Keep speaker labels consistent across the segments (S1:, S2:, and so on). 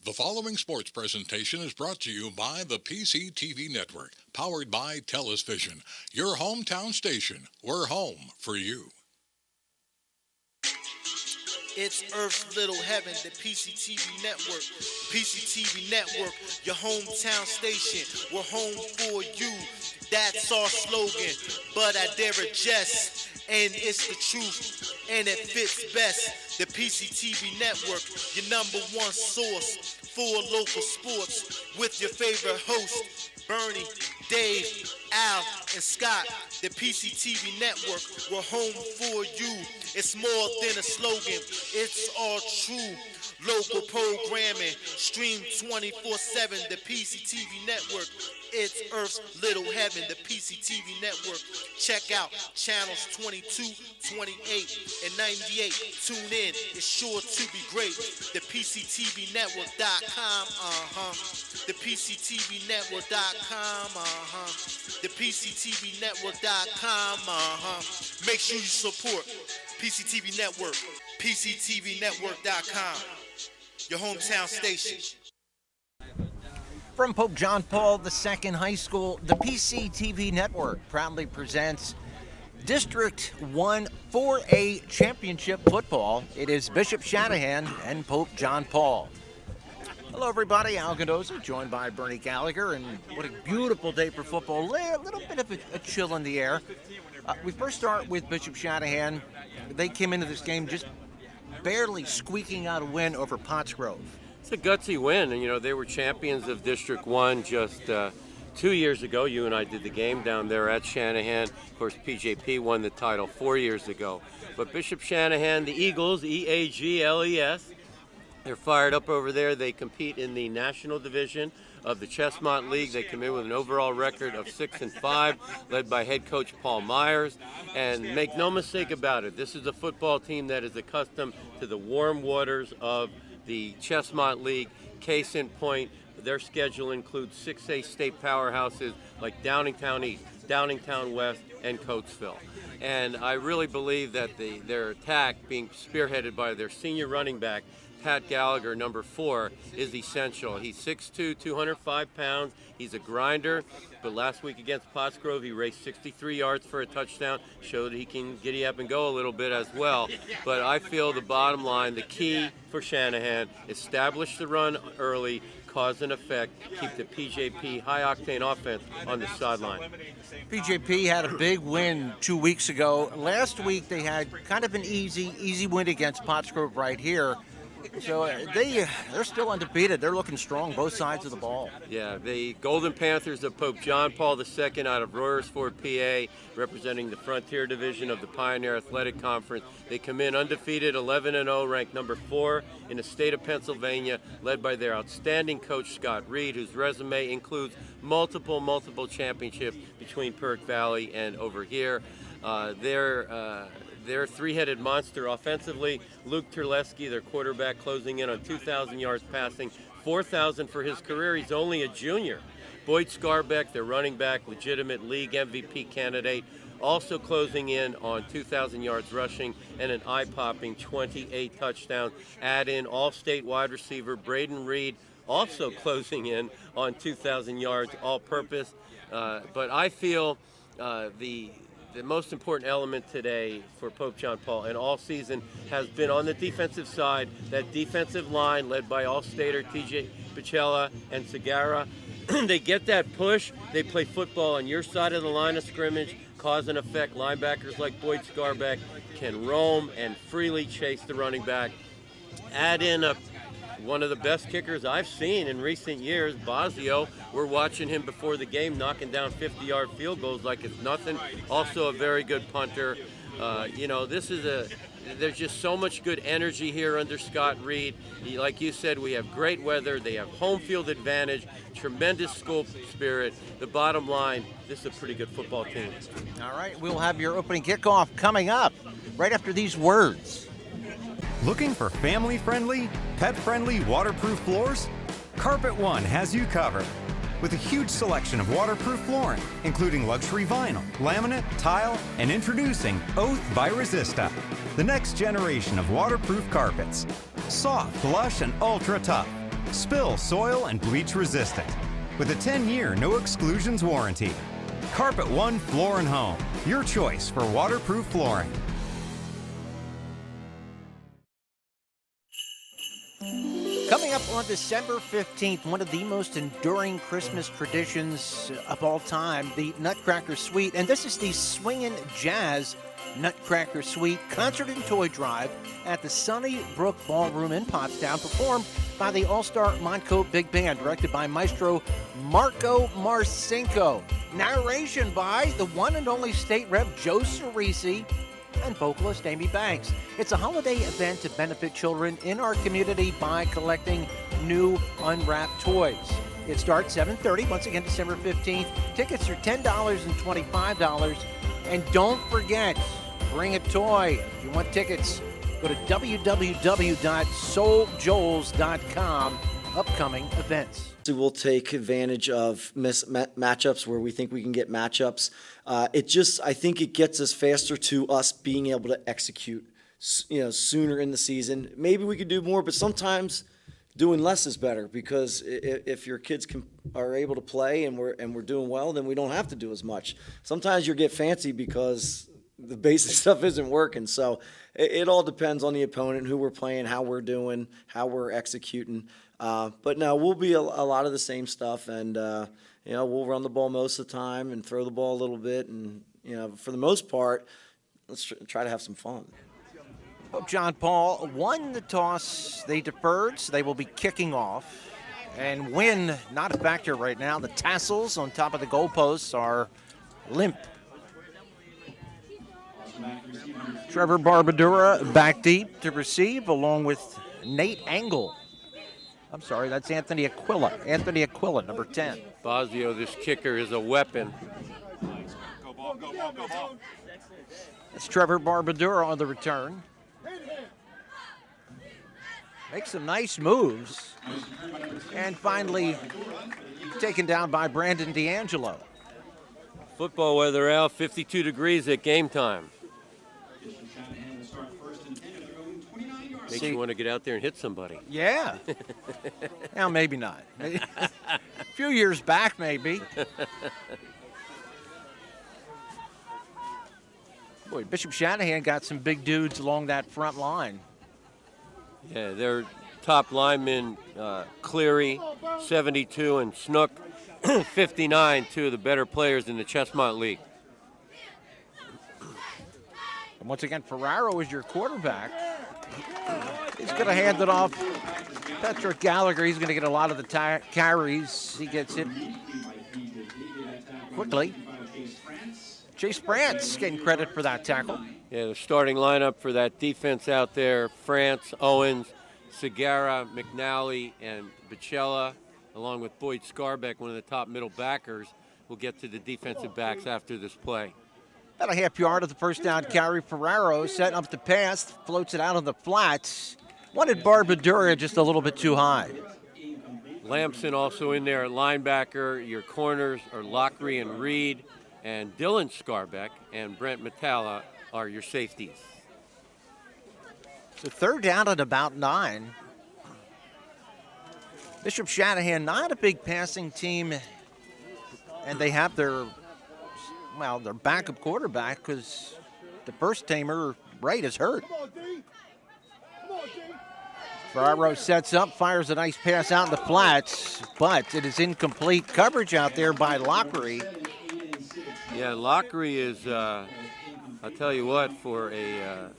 S1: The following sports presentation is brought to you by the PCTV Network, powered by TELUS Vision, your hometown station. We're home for you.
S2: It's Earth's Little Heaven, the PCTV Network. PCTV Network, your hometown station. We're home for you. That's our slogan, but I dare adjust. And it's the truth, and it fits best. The PCTV Network, your number one source for local sports, with your favorite hosts, Bernie, Dave, Al, and Scott. The PCTV Network, we're home for you. It's more than a slogan, it's all true. Local programming, stream 24/7, the PCTV Network. It's Earth's Little Heaven, the PCTV Network. Check out channels 22, 28, and 98. Tune in, it's sure to be great. The PCTVnetwork.com, The PCTVnetwork.com, The PCTVnetwork.com, Make sure you support PCTV Network, PCTVnetwork.com, your hometown station.
S3: From Pope John Paul II High School, the PCTV Network proudly presents District 1 4A Championship Football. It is Bishop Shanahan and Pope John Paul. Hello, everybody. Al Gandoza, joined by Bernie Gallagher, and what a beautiful day for football. A little bit of a chill in the air. We first start with Bishop Shanahan. They came into this game just barely squeaking out a win over Pottsgrove.
S4: It's a gutsy win, and they were champions of District 1 just 2 years ago. You and I did the game down there at Shanahan. Of course, PJP won the title 4 years ago. But Bishop Shanahan, the Eagles, E-A-G-L-E-S, they're fired up over there. They compete in the national division of the Chestmont League. They come in with an overall record of 6-5, led by head coach Paul Myers. And make no mistake about it, this is a football team that is accustomed to the warm waters of the Chestmont League. Case in point, their schedule includes 6A state powerhouses like Downingtown East, Downingtown West, and Coatesville. And I really believe that their attack, being spearheaded by their senior running back, Pat Gallagher, number 4, is essential. He's 6'2", 205 pounds. He's a grinder, but last week against Pottsgrove, he raced 63 yards for a touchdown, showed he can giddy up and go a little bit as well. But I feel the bottom line, the key for Shanahan, establish the run early, cause and effect, keep the PJP high-octane offense on the sideline.
S3: PJP had a big win 2 weeks ago. Last week, they had kind of an easy win against Pottsgrove right here. So they're still undefeated. They're looking strong, both sides of the ball.
S4: Yeah, the Golden Panthers of Pope John Paul II out of Royersford, PA, representing the Frontier Division of the Pioneer Athletic Conference. They come in undefeated, 11-0, ranked number 4 in the state of Pennsylvania, led by their outstanding coach, Scott Reed, whose resume includes multiple championships between Perk Valley and over here. They're three-headed monster offensively. Luke Terleski, their quarterback, closing in on 2,000 yards passing, 4,000 for his career. He's only a junior. Boyd Scarbeck, their running back, legitimate league MVP candidate, also closing in on 2,000 yards rushing and an eye-popping 28 touchdowns. Add in all-state wide receiver Braden Reed, also closing in on 2,000 yards all-purpose. But I feel the most important element today for Pope John Paul and all season has been on the defensive side, that defensive line led by all-stater TJ Pichella and Segara. They get that push. They play football on your side of the line of scrimmage, cause and effect. Linebackers like Boyd Scarbeck can roam and freely chase the running back. Add in one of the best kickers I've seen in recent years, Bazio. We're watching him before the game knocking down 50-yard field goals like it's nothing. Also a very good punter. There's just so much good energy here under Scott Reed. Like you said, we have great weather. They have home field advantage, tremendous school spirit. The bottom line, this is a pretty good football team.
S3: All right, we'll have your opening kickoff coming up right after these words.
S5: Looking for family-friendly, pet-friendly, waterproof floors? Carpet One has you covered. With a huge selection of waterproof flooring, including luxury vinyl, laminate, tile, and introducing Oath by Resista, the next generation of waterproof carpets. Soft, lush, and ultra tough. spill, soil, and bleach resistant. With a 10-year no exclusions warranty. Carpet One Floor and Home, your choice for waterproof flooring.
S3: Coming up on December 15th, one of the most enduring Christmas traditions of all time, the Nutcracker Suite. And this is the Swingin' Jazz Nutcracker Suite Concert and Toy Drive at the Sunnybrook Ballroom in Pottstown, performed by the All-Star Montcoat Big Band, directed by Maestro Marco Marcinko. Narration by the one and only state rep Joe Cerisi and vocalist Amy Banks. It's a holiday event to benefit children in our community by collecting new unwrapped toys. It starts 7:30, once again December 15th. Tickets are $10 and $25. And don't forget, bring a toy. If you want tickets, go to www.souljoels.com. Upcoming events.
S6: We'll take advantage of matchups where we think we can get matchups. I think it gets us faster to us being able to execute, sooner in the season. Maybe we could do more, but sometimes doing less is better, because if your kids are able to play and we're doing well, then we don't have to do as much. Sometimes you get fancy because the basic stuff isn't working. So it all depends on the opponent, who we're playing, how we're doing, how we're executing. But no, we'll be a lot of the same stuff, and we'll run the ball most of the time and throw the ball a little bit, and for the most part, let's try to have some fun.
S3: Pope John Paul won the toss. They deferred, so they will be kicking off. And wind, not a factor right now. The tassels on top of the goalposts are limp. Trevor Barbadura back deep to receive, along with Nate Angle. I'm sorry, that's Anthony Aquila. Anthony Aquila, number 10.
S4: Bosio, this kicker, is a weapon.
S3: That's Trevor Barbadura on the return. Makes some nice moves. And finally taken down by Brandon D'Angelo.
S4: Football weather out, 52 degrees at game time. Makes you want to get out there and hit somebody.
S3: Yeah. Now, maybe not. A few years back, maybe. Boy, Bishop Shanahan got some big dudes along that front line.
S4: Yeah, their top linemen, Cleary, 72, and Snook, 59, two of the better players in the Chestmont League.
S3: And once again, Ferraro is your quarterback. He's going to hand it off. Patrick Gallagher, he's going to get a lot of the carries. He gets it quickly. Chase France getting credit for that tackle.
S4: Yeah, the starting lineup for that defense out there, France, Owens, Segura, McNally, and Bicella, along with Boyd Scarbeck, one of the top middle backers. We'll get to the defensive backs after this play.
S3: About a half yard of the first down carry. Ferraro setting up the pass, floats it out on the flats. Wanted Barbadura just a little bit too high.
S4: Lamson also in there at linebacker. Your corners are Lockery and Reed, and Dylan Scarbeck and Brent Metalla are your safeties.
S3: So third down at about 9. Bishop Shanahan, not a big passing team, and they have their backup quarterback because the first tamer, Wright, is hurt. Ferraro sets up, fires a nice pass out in the flats, but it is incomplete. Coverage out there by Lockery.
S4: Yeah, Lockery is, I'll tell you what, for a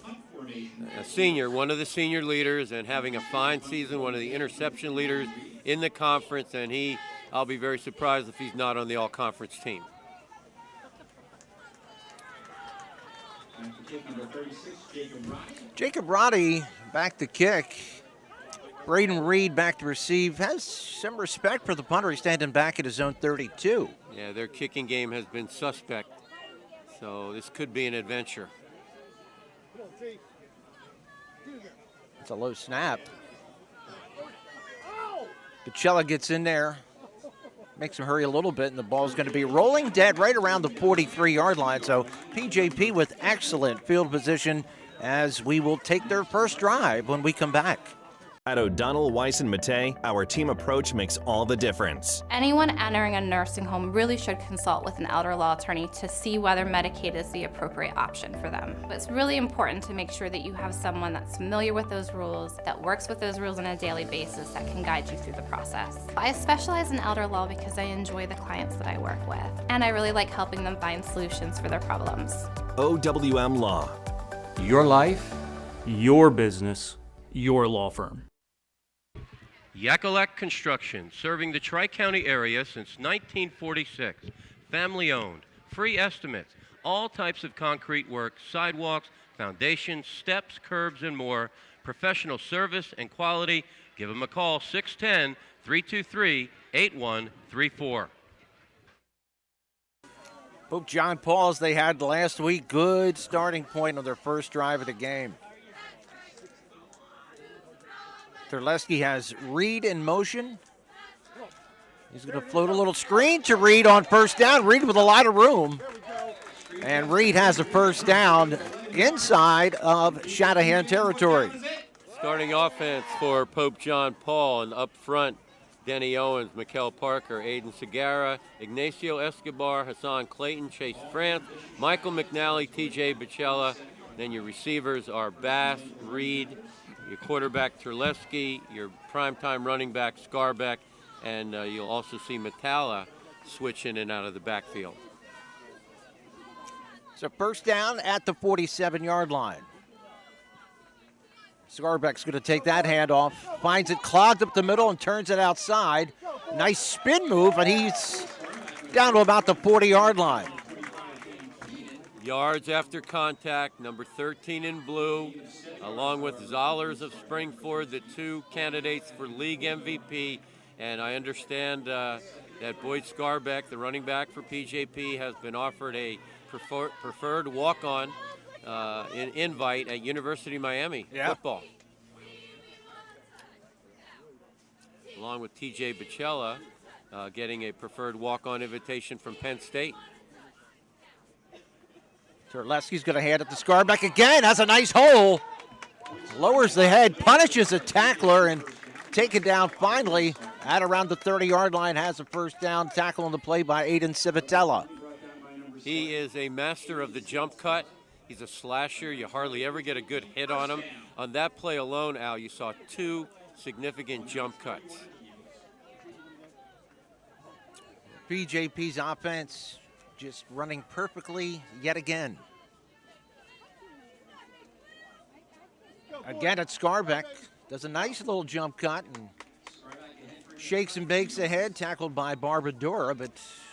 S4: senior, one of the senior leaders, and having a fine season, one of the interception leaders in the conference, and I'll be very surprised if he's not on the all-conference team.
S3: Jacob Roddy back to kick. Braden Reed back to receive. Has some respect for the punter. He's standing back at his own 32.
S4: Yeah, their kicking game has been suspect, so this could be an adventure.
S3: It's a low snap. Bicella gets in there, makes him hurry a little bit, and the ball's going to be rolling dead right around the 43-yard line. So PJP with excellent field position as we will take their first drive when we come back.
S7: At O'Donnell, Weiss & Mattei, our team approach makes all the difference.
S8: Anyone entering a nursing home really should consult with an elder law attorney to see whether Medicaid is the appropriate option for them. It's really important to make sure that you have someone that's familiar with those rules, that works with those rules on a daily basis, that can guide you through the process. I specialize in elder law because I enjoy the clients that I work with, and I really like helping them find solutions for their problems.
S7: OWM Law.
S9: Your life, your business, your law firm.
S4: Yakalak Construction, serving the Tri-County area since 1946. Family-owned, free estimates, all types of concrete work, sidewalks, foundations, steps, curbs, and more. Professional service and quality. Give them a call, 610-323-8134.
S3: Pope John Paul's they had last week. Good starting point on their first drive of the game. Terleski has Reed in motion. He's going to float a little screen to Reed on first down. Reed with a lot of room. And Reed has a first down inside of Shanahan territory.
S4: Starting offense for Pope John Paul, and up front, Denny Owens, Mikel Parker, Aiden Segarra, Ignacio Escobar, Hassan Clayton, Chase France, Michael McNally, TJ Bicella. Then your receivers are Bass, Reed, your quarterback Terleski, your primetime running back Scarbeck, and you'll also see Metalla switch in and out of the backfield.
S3: So first down at the 47-yard line. Scarbeck's going to take that handoff, finds it clogged up the middle and turns it outside. Nice spin move, and he's down to about the 40-yard line.
S4: Yards after contact, number 13 in blue, along with Zollers of Springford, the two candidates for league MVP. And I understand that Boyd Scarbeck, the running back for PJP, has been offered a preferred walk-on invite at University of Miami football. Along with TJ Bicella getting a preferred walk-on invitation from Penn State.
S3: Terleski's going to hand it to Scarbeck again. Has a nice hole. Lowers the head, punishes a tackler, and taken down finally at around the 30-yard line. Has a first down tackle on the play by Aiden Civitella.
S4: He is a master of the jump cut. He's a slasher. You hardly ever get a good hit on him. On that play alone, Al, you saw two significant jump cuts.
S3: PJP's offense just running perfectly yet again. Again at Scarbeck. Does a nice little jump cut and shakes and bakes ahead, tackled by Barbadura, but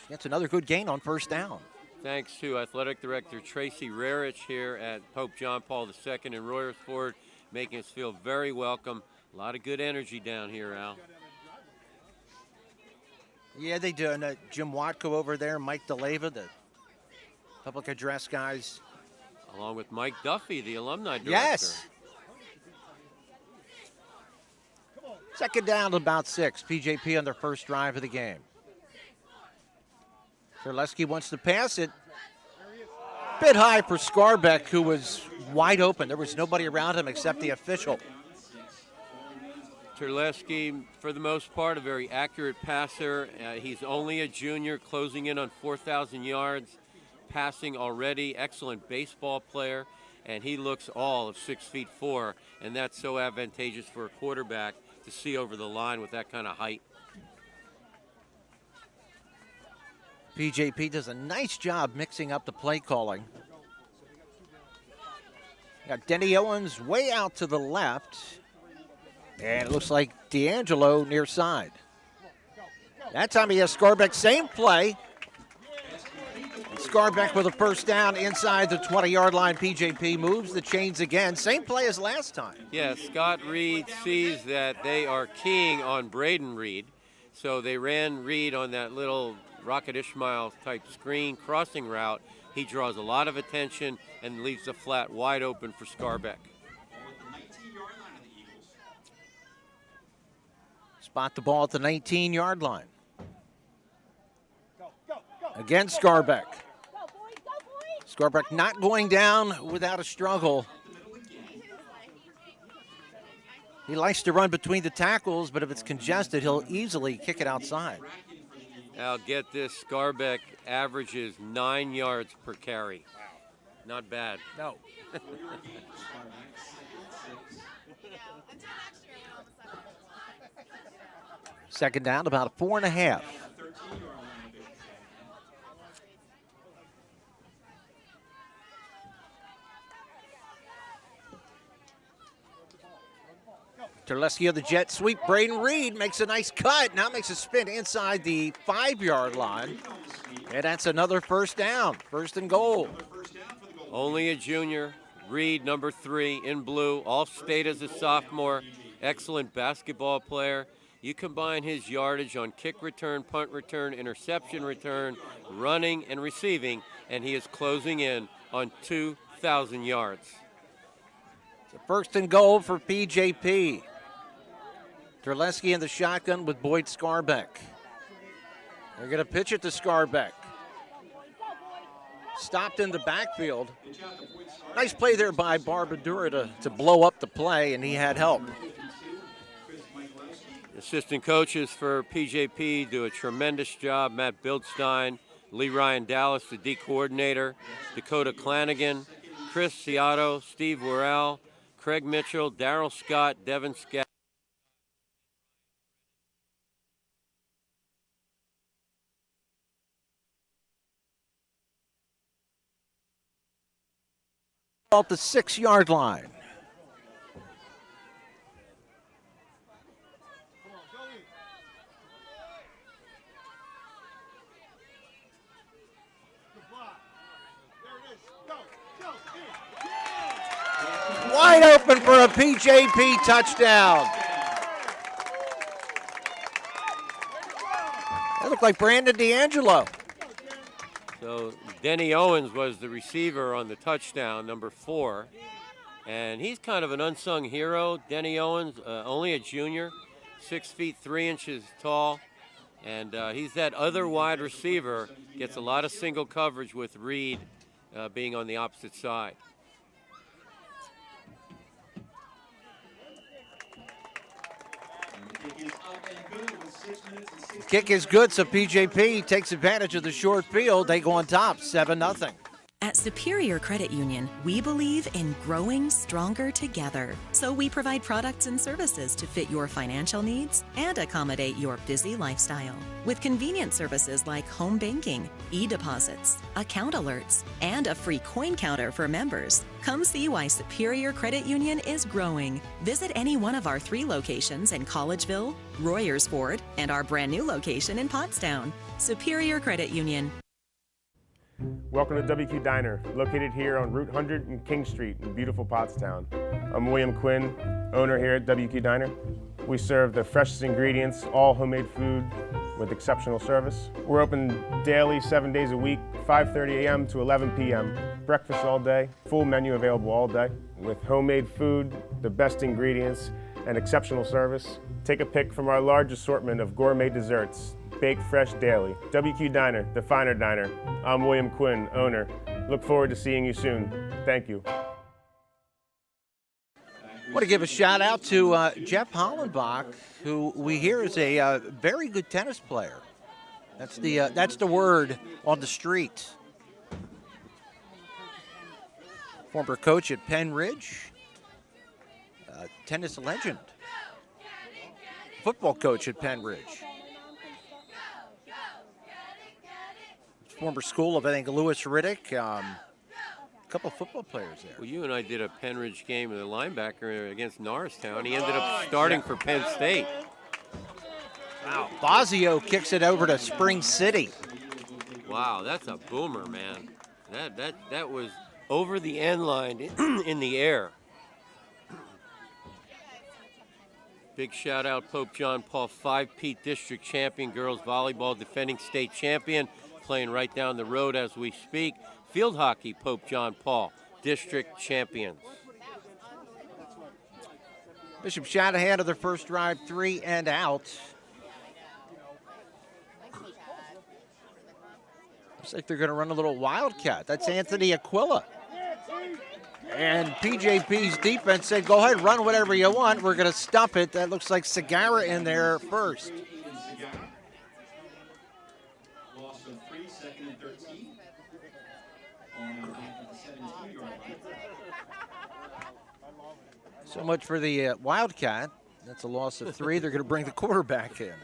S3: gets another good gain on first down.
S4: Thanks to Athletic Director Tracy Rarich here at Pope John Paul II in Royersford, making us feel very welcome. A lot of good energy down here, Al.
S3: Yeah, they do. And Jim Watko over there, Mike DeLeva, the public address guys.
S4: Along with Mike Duffy, the alumni director.
S3: Yes. Second down to about 6. PJP on their first drive of the game. Terleski wants to pass it. Bit high for Scarbeck, who was wide open. There was nobody around him except the official.
S4: Terleski, for the most part, a very accurate passer. He's only a junior, closing in on 4,000 yards, passing already. Excellent baseball player, and he looks all of 6'4", and that's so advantageous for a quarterback to see over the line with that kind of height.
S3: PJP does a nice job mixing up the play calling. Got Denny Owens way out to the left. And it looks like D'Angelo near side. That time he has Scarbeck, same play. Scarbeck with a first down inside the 20-yard line. PJP moves the chains again. Same play as last time.
S4: Yeah, Scott Reed sees that they are keying on Braden Reed. So they ran Reed on that little Rocket Ishmael type screen crossing route. He draws a lot of attention and leaves the flat wide open for Scarbeck.
S3: Spot the ball at the 19-yard line. Again, Scarbeck. Scarbeck not going down without a struggle. He likes to run between the tackles, but if it's congested, he'll easily kick it outside.
S4: Now get this, Scarbeck averages 9 yards per carry. Not bad.
S3: No. Second down, about 4.5. Terleski of the jet sweep. Braden Reed makes a nice cut. Now makes a spin inside the 5-yard line. And that's another first down. First and goal.
S4: Only a junior. Reed, number 3, in blue. All-state as a sophomore. Excellent basketball player. You combine his yardage on kick return, punt return, interception return, running, and receiving, and he is closing in on 2,000 yards.
S3: It's a first and goal for PJP. Terleski in the shotgun with Boyd Scarbeck. They're going to pitch it to Scarbeck. Stopped in the backfield. Nice play there by Barbadura to blow up the play, and he had help.
S4: Assistant coaches for PJP do a tremendous job. Matt Bildstein, Lee Ryan Dallas, the D coordinator, Dakota Clanigan, Chris Ciato, Steve Worrell, Craig Mitchell, Darryl Scott, Devin Scott.
S3: At the 6-yard line. Wide open for a PJP touchdown. That looked like Brandon D'Angelo.
S4: So Denny Owens was the receiver on the touchdown, number 4. And he's kind of an unsung hero. Denny Owens, only a junior, 6 feet 3 inches tall. And he's that other wide receiver, gets a lot of single coverage with Reed being on the opposite side.
S3: Kick is good, so PJP takes advantage of the short field. They go on top, 7-0.
S10: At Superior Credit Union, we believe in growing stronger together. So we provide products and services to fit your financial needs and accommodate your busy lifestyle. With convenient services like home banking, e-deposits, account alerts, and a free coin counter for members. Come see why Superior Credit Union is growing. Visit any one of our 3 locations in Collegeville, Royersford, and our brand new location in Pottstown. Superior Credit Union.
S11: Welcome to WQ Diner, located here on Route 100 and King Street in beautiful Pottstown. I'm William Quinn, owner here at WQ Diner. We serve the freshest ingredients, all homemade food with exceptional service. We're open daily, 7 days a week, 5:30 a.m. to 11 p.m. Breakfast all day, full menu available all day. With homemade food, the best ingredients, and exceptional service. Take a pick from our large assortment of gourmet desserts. Baked fresh daily. WQ Diner, the finer diner. I'm William Quinn, owner. Look forward to seeing you soon. Thank you.
S3: I want to give a shout out to Jeff Hollenbach, who we hear is a very good tennis player. That's the word on the street. Former coach at Penn Ridge, tennis legend, football coach at Penn Ridge. Former school of, I think, Lewis Riddick. A couple of football players there.
S4: Well, you and I did a Penn Ridge game with a linebacker against Norristown. He ended up starting for Penn State.
S3: Wow. Fazio kicks it over to Spring City.
S4: Wow, that's a boomer, man. That was over the end line in the air. Big shout out, Pope John Paul, 5-peat district champion, girls volleyball defending state champion, playing right down the road as we speak. Field hockey, Pope John Paul, district champions.
S3: Bishop Shanahan of their first drive, 3 and out. Looks like they're going to run a little wildcat. That's Anthony Aquila. And PJP's defense said, go ahead, run whatever you want. We're going to stop it. That looks like Segura in there first.
S12: Loss of 3, second and 13. On the 17-yard line.
S3: So much for the Wildcat. That's a loss of 3. They're going to bring the quarterback in.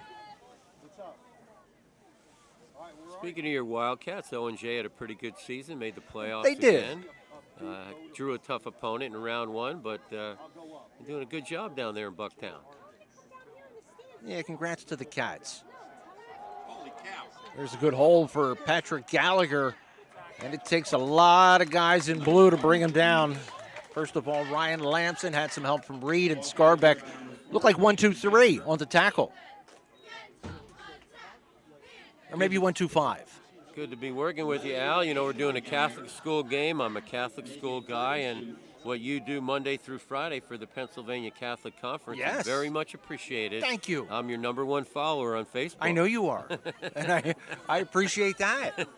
S4: Speaking of your Wildcats, O&J had a pretty good season, made the playoffs
S3: They did.
S4: again. Drew a tough opponent in round 1, but they're doing a good job down there in Bucktown.
S3: Yeah, congrats to the Cats. There's a good hold for Patrick Gallagher, and it takes a lot of guys in blue to bring him down. First of all, Ryan Lamson had some help from Reed, and Scarbeck looked like 1-2-3 on the tackle. Or maybe 1-2-5.
S4: Good to be working with you, Al. You know, we're doing a Catholic school game. I'm a Catholic school guy, and what you do Monday through Friday for the Pennsylvania Catholic Conference
S3: Yes.
S4: is very much appreciated.
S3: Thank you.
S4: I'm your #1 follower on Facebook.
S3: I know you are, and I appreciate that.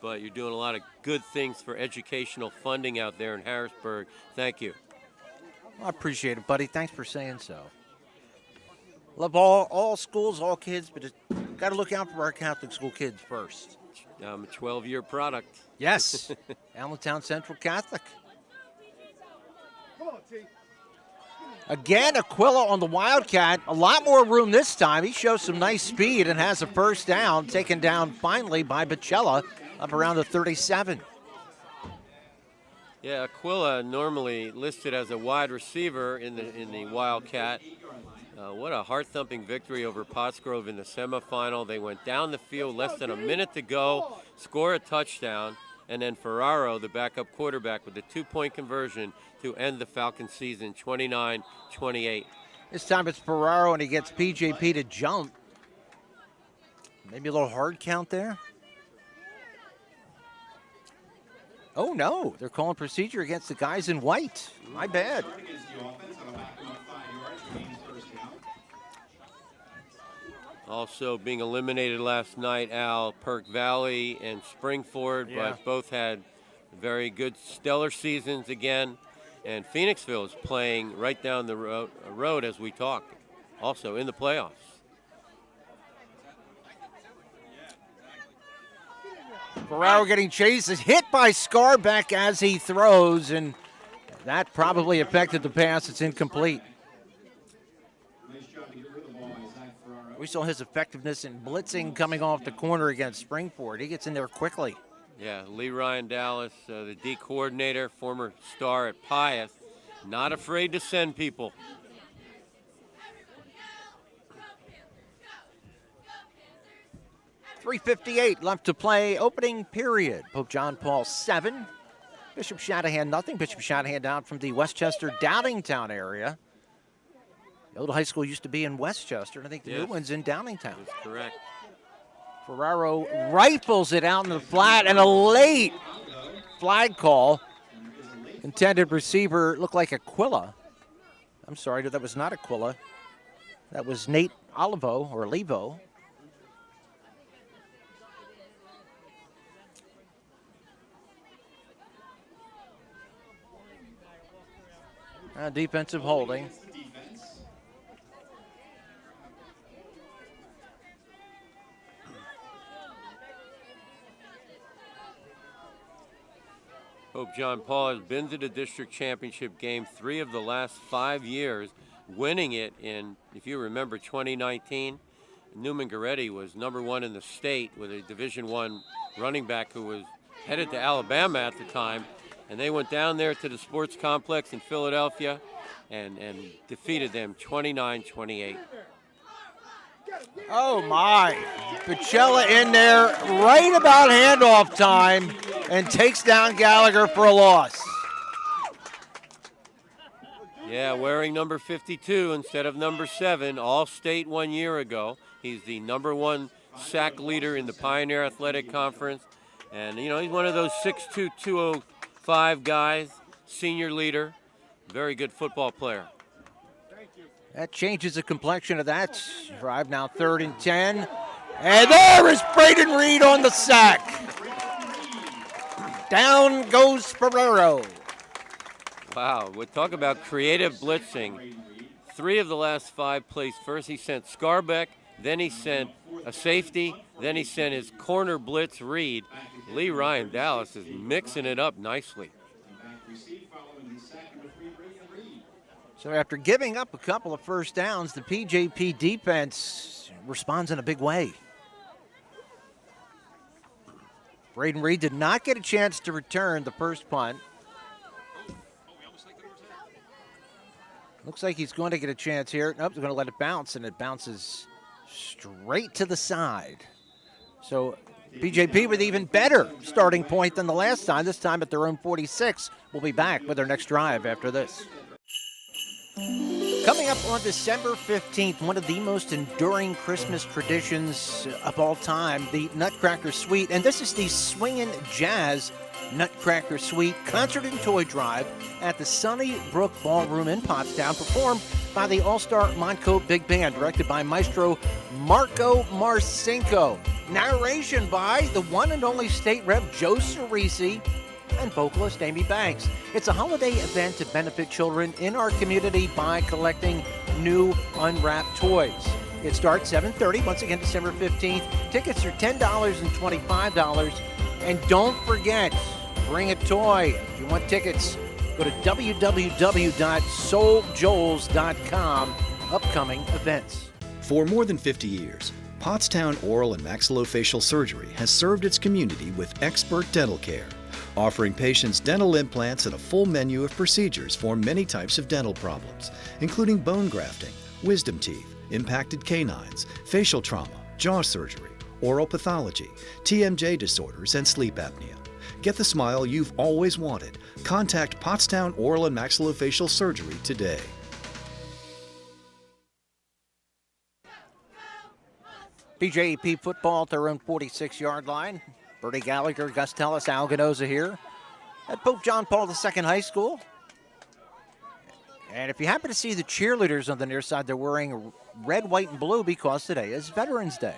S4: But you're doing a lot of good things for educational funding out there in Harrisburg. Thank you.
S3: I appreciate it, buddy. Thanks for saying so. Love all schools, all kids, but got to look out for our Catholic school kids first.
S4: I'm a 12-year product.
S3: Yes, Allentown Central Catholic. Again, Aquila on the Wildcat. A lot more room this time. He shows some nice speed and has a first down, taken down finally by Bicella up around the 37.
S4: Yeah, Aquila normally listed as a wide receiver in the Wildcat. What a heart-thumping victory over Pottsgrove in the semifinal. They went down the field, less than a minute to go, score a touchdown, and then Ferraro, the backup quarterback, with a 2-point conversion to end the Falcons season 29-28.
S3: This time it's Ferraro, and he gets PJP to jump. Maybe a little hard count there. Oh, no. They're calling procedure against the guys in white. My bad.
S4: Also being eliminated last night, Al, Perk Valley and Springford,
S3: Yeah.
S4: but both had very good, stellar seasons again. And Phoenixville is playing right down the road as we talk, also in the playoffs.
S3: Ferraro getting chased, is hit by Scarbeck as he throws, and that probably affected the pass. It's incomplete. We saw his effectiveness in blitzing coming off the corner against Springford. He gets in there quickly.
S4: Yeah, Lee Ryan Dallas, the D coordinator, former star at Pius, not afraid to send people.
S3: .358 left to play, opening period. Pope John Paul 7. Bishop Shanahan nothing. Bishop Shanahan down from the Westchester Downingtown area. The old high school used to be in Westchester, and I think the new one's in Downingtown.
S4: That's correct.
S3: Ferraro rifles it out in the flat, and a late flag call. Intended receiver looked like Aquila. I'm sorry, that was not Aquila. That was Nate Olivo, or Levo. Defensive holding.
S4: Pope John Paul has been to the district championship game 3 of the last 5 years, winning it in, if you remember, 2019. Newman Goretti was #1 in the state with a Division I running back who was headed to Alabama at the time. And they went down there to the sports complex in Philadelphia and defeated them 29-28.
S3: Oh, my. Picella in there right about handoff time and takes down Gallagher for a loss.
S4: Yeah, wearing number 52 instead of number 7, All-State 1 year ago. He's the #1 sack leader in the Pioneer Athletic Conference. And, you know, he's one of those 6'2", 205 guys, senior leader, very good football player.
S3: That changes the complexion of that drive. Now 3rd and 10. And there is Braden Reed on the sack. Down goes Ferraro.
S4: Wow, we'll talk about creative blitzing. 3 of the last 5 plays first. He sent Scarbeck, then he sent a safety, then he sent his corner blitz Reed. Lee Ryan Dallas is mixing it up nicely.
S3: So after giving up a couple of first downs, the PJP defense responds in a big way. Braden Reed did not get a chance to return the first punt. Looks like he's going to get a chance here. Nope, he's going to let it bounce, and it bounces straight to the side. So PJP with even better starting point than the last time, this time at their own 46. We'll be back with their next drive after this. Coming up on December 15th, one of the most enduring Christmas traditions of all time, the Nutcracker Suite. And this is the Swingin' Jazz Nutcracker Suite Concert and Toy Drive at the Sunnybrook Ballroom in Pottstown, performed by the All-Star Monco Big Band, directed by Maestro Marco Marcinko. Narration by the one and only state rep Joe Cerisi and vocalist Amy Banks. It's a holiday event to benefit children in our community by collecting new unwrapped toys. It starts 7:30, once again December 15th. Tickets are $10 and $25. And don't forget, bring a toy. If you want tickets, go to www.souljoels.com. Upcoming events.
S13: For more than 50 years, Pottstown Oral and Maxillofacial Surgery has served its community with expert dental care, offering patients dental implants and a full menu of procedures for many types of dental problems, including bone grafting, wisdom teeth, impacted canines, facial trauma, jaw surgery, oral pathology, TMJ disorders, and sleep apnea. Get the smile you've always wanted. Contact Pottstown Oral and Maxillofacial Surgery today.
S3: PJP football at their own 46-yard line. Bertie Gallagher, Gus Tellis, Al Ganoza here at Pope John Paul II High School. And if you happen to see the cheerleaders on the near side, they're wearing red, white, and blue because today is Veterans Day.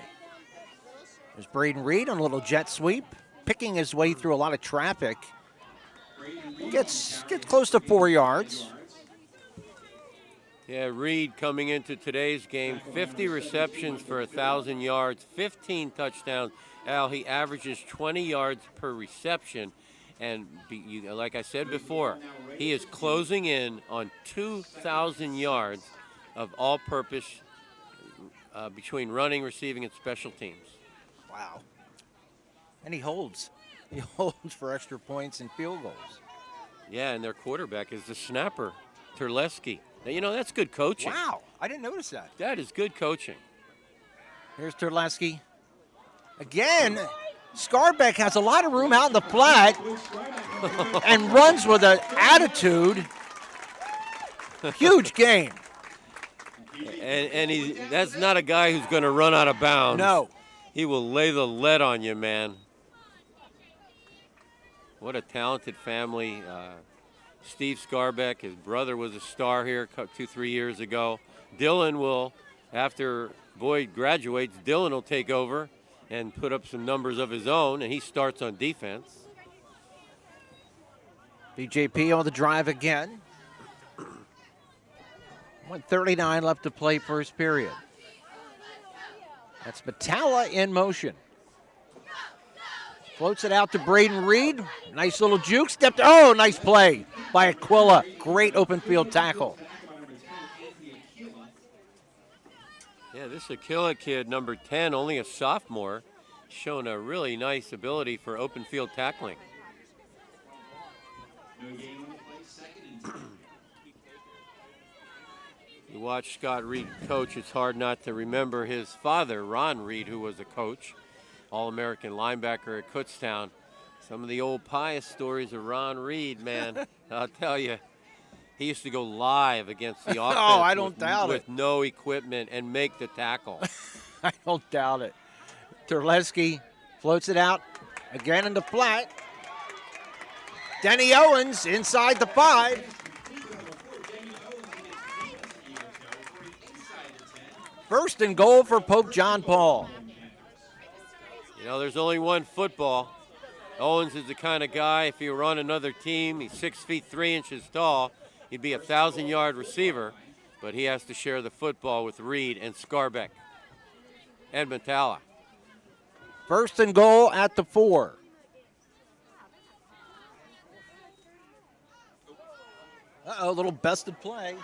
S3: There's Braden Reed on a little jet sweep, picking his way through a lot of traffic. Gets close to 4 yards.
S4: Yeah, Reed coming into today's game, 50 receptions for 1,000 yards, 15 touchdowns. Al, he averages 20 yards per reception. And like I said before, he is closing in on 2,000 yards of all-purpose between running, receiving, and special teams.
S3: Wow. And he holds. He holds for extra points and field goals.
S4: Yeah, and their quarterback is the snapper, Terleski. Now, you know, that's good coaching.
S3: Wow, I didn't notice that.
S4: That is good coaching.
S3: Here's Terleski. Again, Scarbeck has a lot of room out in the flat and runs with an attitude. Huge gain.
S4: And that's not a guy who's going to run out of bounds.
S3: No.
S4: He will lay the lead on you, man. What a talented family. Steve Scarbeck, his brother was a star here 2-3 years ago. Dylan will, after Boyd graduates, Dylan will take over and put up some numbers of his own, and he starts on defense.
S3: PJP on the drive again. 1:39 left to play first period. That's Matala in motion. Floats it out to Braden Reed. Nice little juke. Stepped. Oh, nice play by Aquila. Great open field tackle.
S4: Yeah, this Aquila kid, number 10, only a sophomore, shown a really nice ability for open field tackling. You watch Scott Reed coach, it's hard not to remember his father, Ron Reed, who was a coach, All-American linebacker at Kutztown. Some of the old pious stories of Ron Reed, man, I'll tell you. He used to go live against the offense
S3: I don't doubt
S4: with no equipment and make the tackle.
S3: I don't doubt it. Terleski floats it out again in the flat. Denny Owens inside the 5. First and goal for Pope John Paul.
S4: You know, there's only one football. Owens is the kind of guy, if he were on another team, he's 6 feet 3 inches tall, he'd be a 1,000-yard receiver, but he has to share the football with Reed and Scarbeck and Matala.
S3: First and goal at the 4. Uh-oh, a little bested play.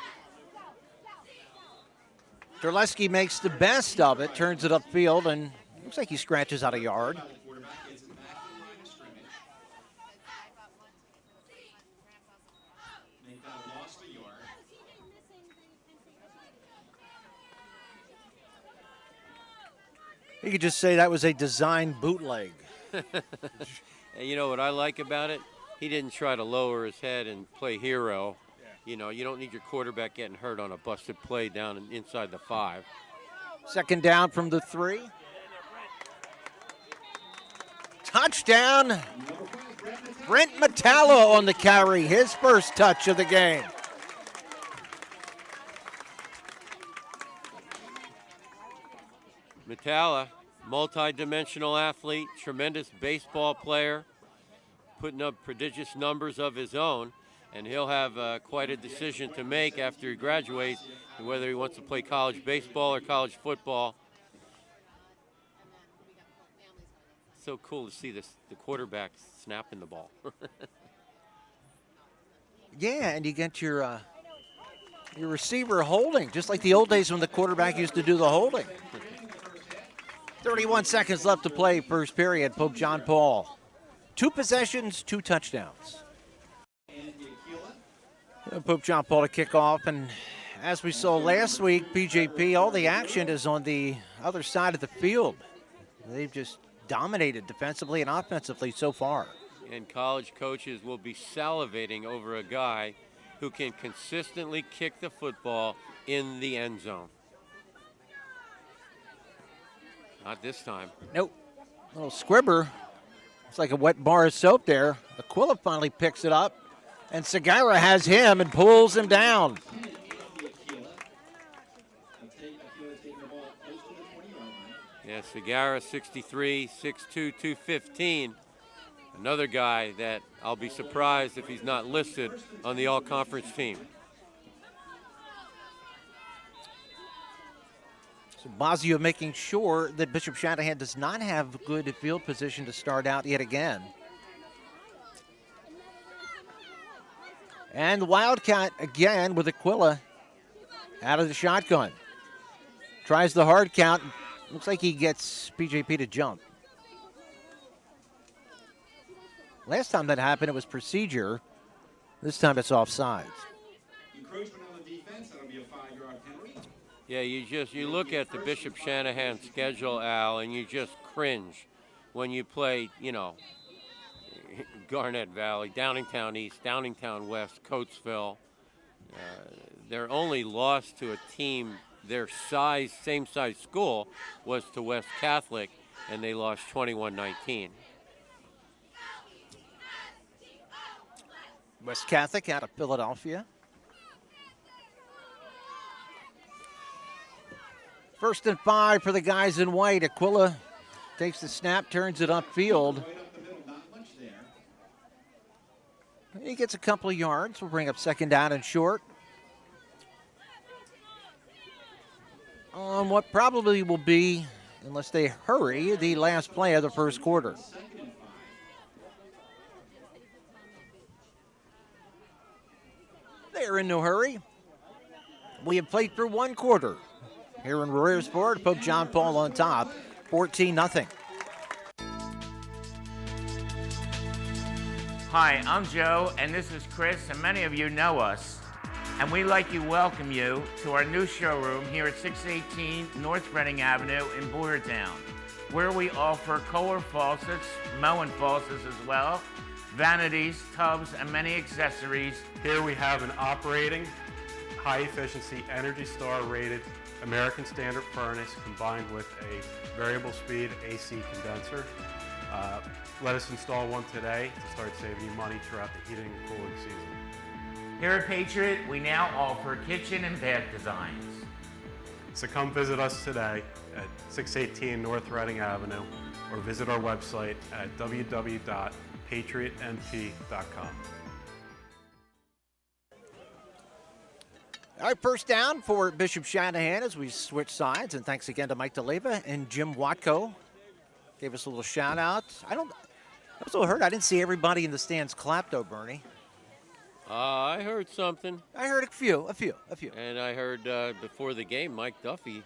S3: Terleski makes the best of it, turns it upfield, and looks like he scratches out a yard. You could just say that was a design bootleg.
S4: And you know what I like about it? He didn't try to lower his head and play hero. You know, you don't need your quarterback getting hurt on a busted play down inside the 5.
S3: Second down from the 3. Touchdown. Brent Matala on the carry, his first touch of the game.
S4: Matala, multi-dimensional athlete, tremendous baseball player, putting up prodigious numbers of his own, and he'll have quite a decision to make after he graduates, whether he wants to play college baseball or college football. So cool to see the quarterback snapping the ball.
S3: Yeah, and you get your receiver holding, just like the old days when the quarterback used to do the holding. 31 seconds left to play, first period. Pope John Paul. 2 possessions, 2 touchdowns. Pope John Paul to kick off, and as we saw last week, PJP, all the action is on the other side of the field. They've just dominated defensively and offensively so far.
S4: And college coaches will be salivating over a guy who can consistently kick the football in the end zone. Not this time.
S3: Nope. Little squibber. It's like a wet bar of soap there. Aquila finally picks it up, and Segura has him and pulls him down.
S4: Yeah, Segura, 63, 6'2", 215. Another guy that I'll be surprised if he's not listed on the all-conference team.
S3: So Bazio making sure that Bishop Shanahan does not have good field position to start out yet again. And the Wildcat again with Aquila out of the shotgun. Tries the hard count. Looks like he gets PJP to jump. Last time that happened, it was procedure. This time it's offsides.
S12: Encroachment on the defense, that'll be a 5-yard penalty.
S4: Yeah, you look at the Bishop Shanahan schedule, Al, and you just cringe when you play, you know, Garnett Valley, Downingtown East, Downingtown West, Coatesville. Their only loss to a team their size, same size school, was to West Catholic, and they lost 21-19.
S3: West Catholic out of Philadelphia. First and 5 for the guys in white. Aquila takes the snap, turns it upfield. He gets a couple of yards. We'll bring up second down and short. On what probably will be, unless they hurry, the last play of the first quarter. They're in no hurry. We have played through one quarter. Here in Royersford, Pope John Paul on top, 14-0.
S14: Hi, I'm Joe, and this is Chris, and many of you know us. And we'd like to welcome you to our new showroom here at 618 North Reading Avenue in Boyertown, where we offer Kohler faucets, Moen faucets as well, vanities, tubs, and many accessories.
S15: Here we have an operating, high-efficiency, Energy Star rated American Standard furnace combined with a variable speed AC condenser. Let us install one today to start saving you money throughout the heating and cooling season.
S14: Here at Patriot, we now offer kitchen and bath designs.
S15: So come visit us today at 618 North Reading Avenue or visit our website at www.patriotnp.com.
S3: All right, first down for Bishop Shanahan as we switch sides. And thanks again to Mike DeLeva and Jim Watko. Gave us a little shout out. I was a little hurt. I didn't see everybody in the stands clap though, Bernie.
S4: I heard something.
S3: I heard a few.
S4: And I heard before the game, Mike Duffy.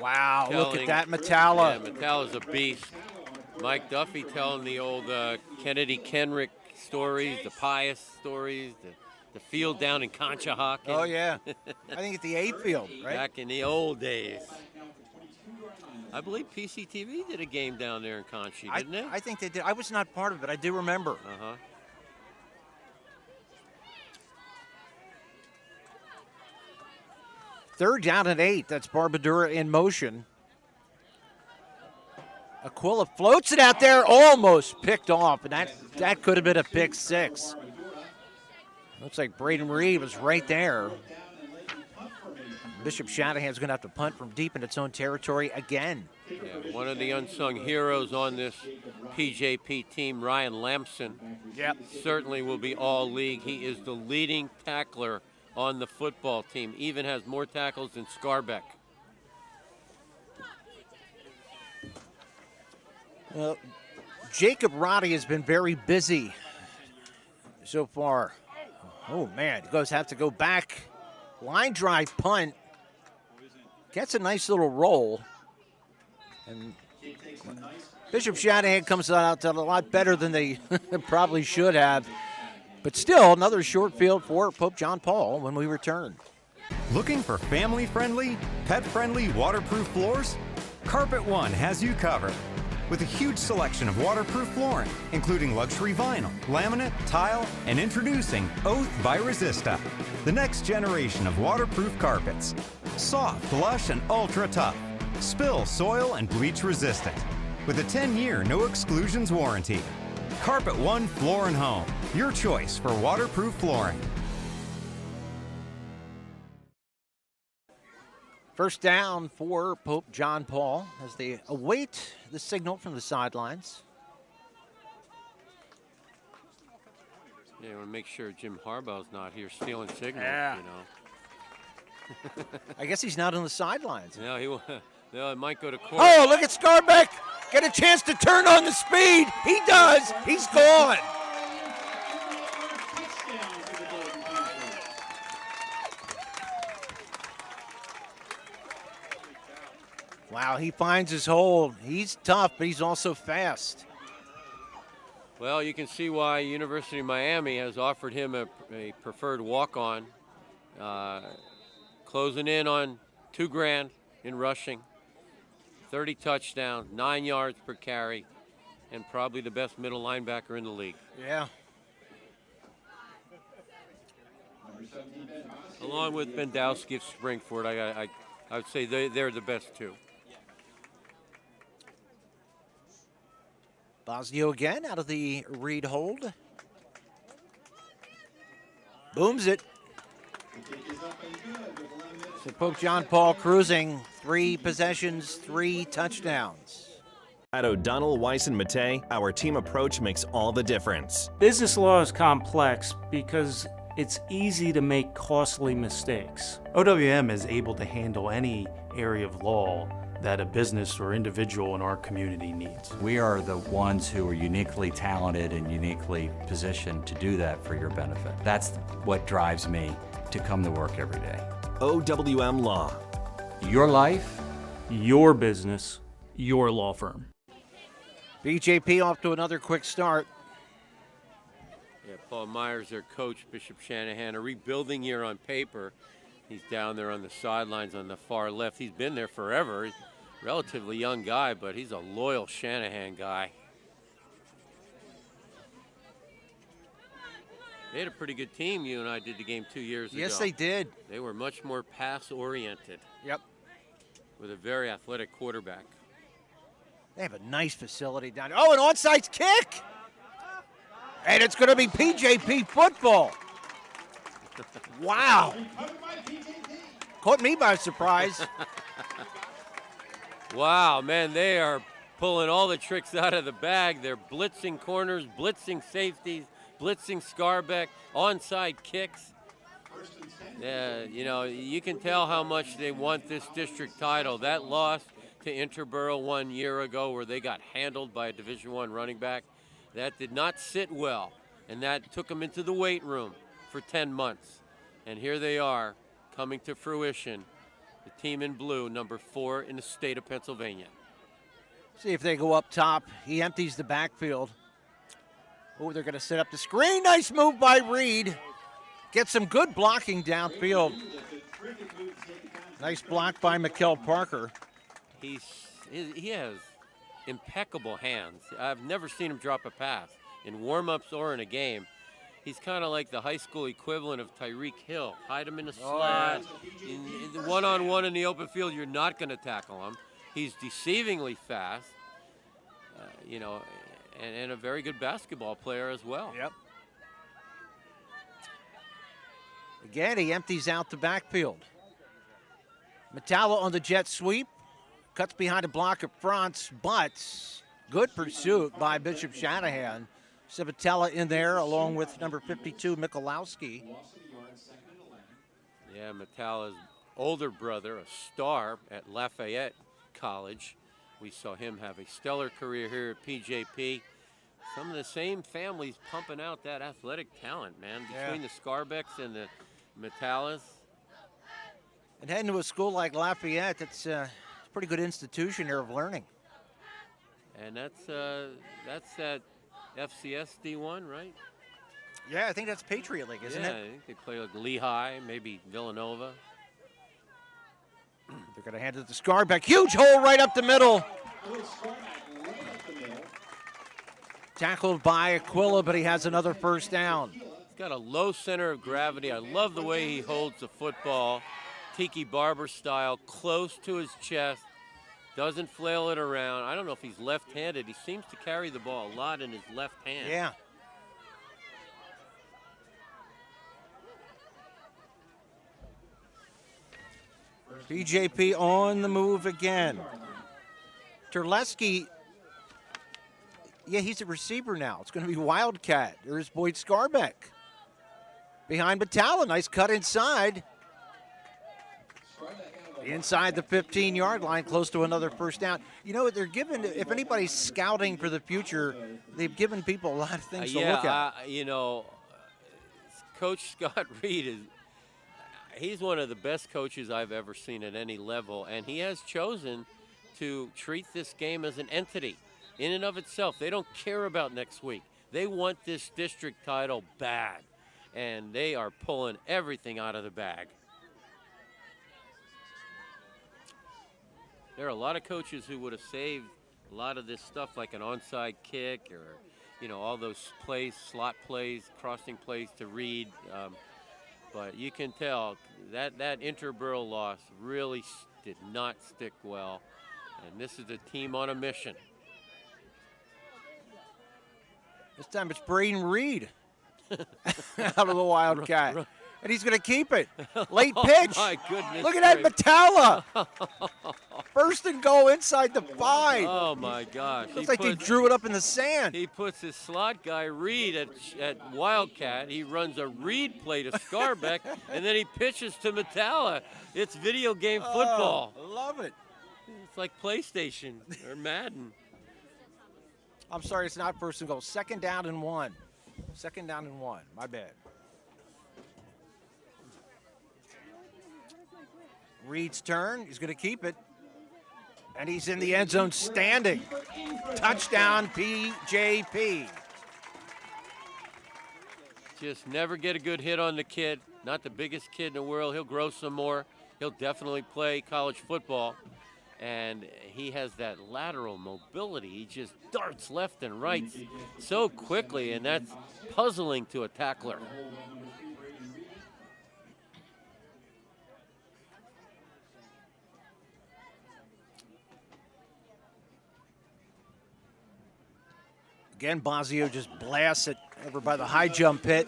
S3: Wow, look at that Metallo.
S4: Yeah, Metallo's a beast. Mike Duffy telling the old Kennedy Kenrick stories, the Pius stories, the field down in Conshohocken.
S3: Oh, yeah. I think at the A field, right?
S4: Back in the old days. I believe PCTV did a game down there in Conchie, didn't they?
S3: I think they did. I was not part of it. I do remember.
S4: Uh-huh.
S3: Third down and 8. That's Barbadura in motion. Aquila floats it out there, almost picked off, and that could have been a pick six. Looks like Braden Reed was right there. Bishop Shanahan's going to have to punt from deep in its own territory again.
S4: Yeah, one of the unsung heroes on this PJP team, Ryan Lamson, certainly will be all league. He is the leading tackler on the football team, even has more tackles than Scarbeck.
S3: Well, Jacob Roddy has been very busy so far. Oh, man, he have to go back. Line drive punt. Gets a nice little roll. And Bishop Shanahan comes out a lot better than they probably should have. But still, another short field for Pope John Paul when we return.
S5: Looking for family-friendly, pet-friendly, waterproof floors? Carpet One has you covered. With a huge selection of waterproof flooring, including luxury vinyl, laminate, tile, and introducing Oath by Resista, the next generation of waterproof carpets. Soft, lush, and ultra tough. Spill, soil, and bleach resistant. With a 10-year no exclusions warranty. Carpet One Floor and Home, your choice for waterproof flooring.
S3: First down for Pope John Paul as they await the signal from the sidelines.
S4: Yeah, I want to make sure Jim Harbaugh's not here stealing signals, you know.
S3: I guess he's not on the sidelines.
S4: No, he will. No, it might go to court.
S3: Oh, look at Scarbeck. Get a chance to turn on the speed. He does. He's gone. Wow, he finds his hold. He's tough, but he's also fast.
S4: Well, you can see why University of Miami has offered him a preferred walk-on, closing in on $2,000 in rushing, 30 touchdowns, 9 yards per carry, and probably the best middle linebacker in the league.
S3: Yeah.
S4: Along with Bendowski of Springford, I would say they're the best two.
S3: Bosnio again out of the Reed hold. Booms it. So Pope John Paul cruising, 3 possessions, 3 touchdowns.
S7: At O'Donnell, Weiss, and Mattei, our team approach makes all the difference.
S9: Business law is complex because it's easy to make costly mistakes.
S16: OWM is able to handle any area of law that a business or individual in our community needs.
S17: We are the ones who are uniquely talented and uniquely positioned to do that for your benefit. That's what drives me to come to work every day.
S7: OWM Law.
S9: Your life, your business, your law firm.
S3: BJP off to another quick start.
S4: Yeah, Paul Myers, their coach, Bishop Shanahan, a rebuilding year on paper. He's down there on the sidelines on the far left. He's been there forever. He's a relatively young guy, but he's a loyal Shanahan guy. They had a pretty good team. You and I did the game 2 years ago.
S3: Yes, they did.
S4: They were much more pass-oriented.
S3: Yep.
S4: With a very athletic quarterback.
S3: They have a nice facility down there. Oh, an onside kick! And it's going to be PJP football. Wow. Caught me by surprise.
S4: Wow, man, they are pulling all the tricks out of the bag. They're blitzing corners, blitzing safeties, blitzing Scarbeck, onside kicks. You know, you can tell how much they want this district title. That loss to Interborough 1 year ago where they got handled by a Division I running back, that did not sit well, and that took them into the weight room for 10 months. And here they are coming to fruition, the team in blue, number 4 in the state of Pennsylvania.
S3: See if they go up top. He empties the backfield. Oh, they're going to set up the screen. Nice move by Reed. Get some good blocking downfield. Nice block by Mikkel Parker.
S4: He has impeccable hands. I've never seen him drop a pass in warm-ups or in a game. He's kind of like the high school equivalent of Tyreek Hill. Hide him in a slot. In the one-on-one in the open field, you're not going to tackle him. He's deceivingly fast, you know, and a very good basketball player as well.
S3: Yep. Again, he empties out the backfield. Metallo on the jet sweep. Cuts behind a block of fronts, but good pursuit by Bishop Shanahan. Civitella in there along with number 52, Mikulowski.
S4: Yeah, Metallo's older brother, a star at Lafayette College. We saw him have a stellar career here at PJP. Some of the same families pumping out that athletic talent, man, between the Scarbecks and the Metallas.
S3: And heading to a school like Lafayette, it's a pretty good institution here of learning.
S4: And that's that FCS D1, right?
S3: Yeah, I think that's Patriot League, isn't it?
S4: Yeah, I think they play like Lehigh, maybe Villanova.
S3: They're going to hand it to Scarbeck. Huge hole right up the middle. Tackled by Aquila, but he has another first down.
S4: He's got a low center of gravity. I love the way he holds the football. Tiki Barber style, close to his chest. Doesn't flail it around. I don't know if he's left-handed. He seems to carry the ball a lot in his left hand.
S3: Yeah. PJP on the move again. Terleski, yeah, he's a receiver now. It's going to be Wildcat. There's Boyd Scarbeck. Behind Metallo, nice cut inside. Inside the 15-yard line, close to another first down. You know, they're given, if anybody's scouting for the future, they've given people a lot of things to look at.
S4: You know, Coach Scott Reed he's one of the best coaches I've ever seen at any level, and he has chosen to treat this game as an entity in and of itself. They don't care about next week. They want this district title bad, and they are pulling everything out of the bag. There are a lot of coaches who would have saved a lot of this stuff like an onside kick or, you know, all those plays, slot plays, crossing plays to Reed. But you can tell that Interborough loss really did not stick well. And this is a team on a mission.
S3: This time it's Braden Reed out of the Wildcat. And he's going to keep it. Late pitch.
S4: Oh, my goodness.
S3: Look at that Metallo. First and goal inside the 5.
S4: Oh, my gosh.
S3: Looks like they drew it up in the sand.
S4: He puts his slot guy, Reed, at Wildcat. He runs a Reed play to Scarbeck, and then he pitches to Metallo. It's video game football.
S3: I love it.
S4: It's like PlayStation or Madden.
S3: I'm sorry, it's not first and goal. 2nd down and 1. 2nd down and 1. My bad. Reed's turn. He's going to keep it. And he's in the end zone standing. Touchdown, PJP.
S4: Just never get a good hit on the kid. Not the biggest kid in the world. He'll grow some more. He'll definitely play college football. And he has that lateral mobility. He just darts left and right so quickly, and that's puzzling to a tackler.
S3: Again, Bosio just blasts it over by the high jump pit.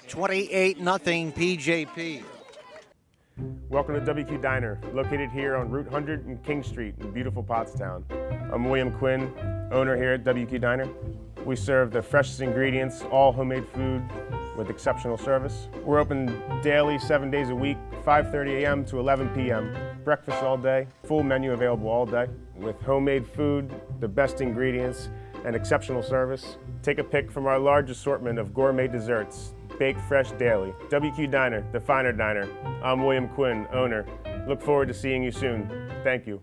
S3: 28-0 PJP.
S11: Welcome to WQ Diner, located here on Route 100 and King Street in beautiful Pottstown. I'm William Quinn, owner here at WQ Diner. We serve the freshest ingredients, all homemade food with exceptional service. We're open daily, 7 days a week, 5:30 a.m. to 11 p.m. Breakfast all day, full menu available all day. With homemade food, the best ingredients, and exceptional service. Take a pick from our large assortment of gourmet desserts, baked fresh daily. WQ Diner, the finer diner. I'm William Quinn, owner. Look forward to seeing you soon. Thank you.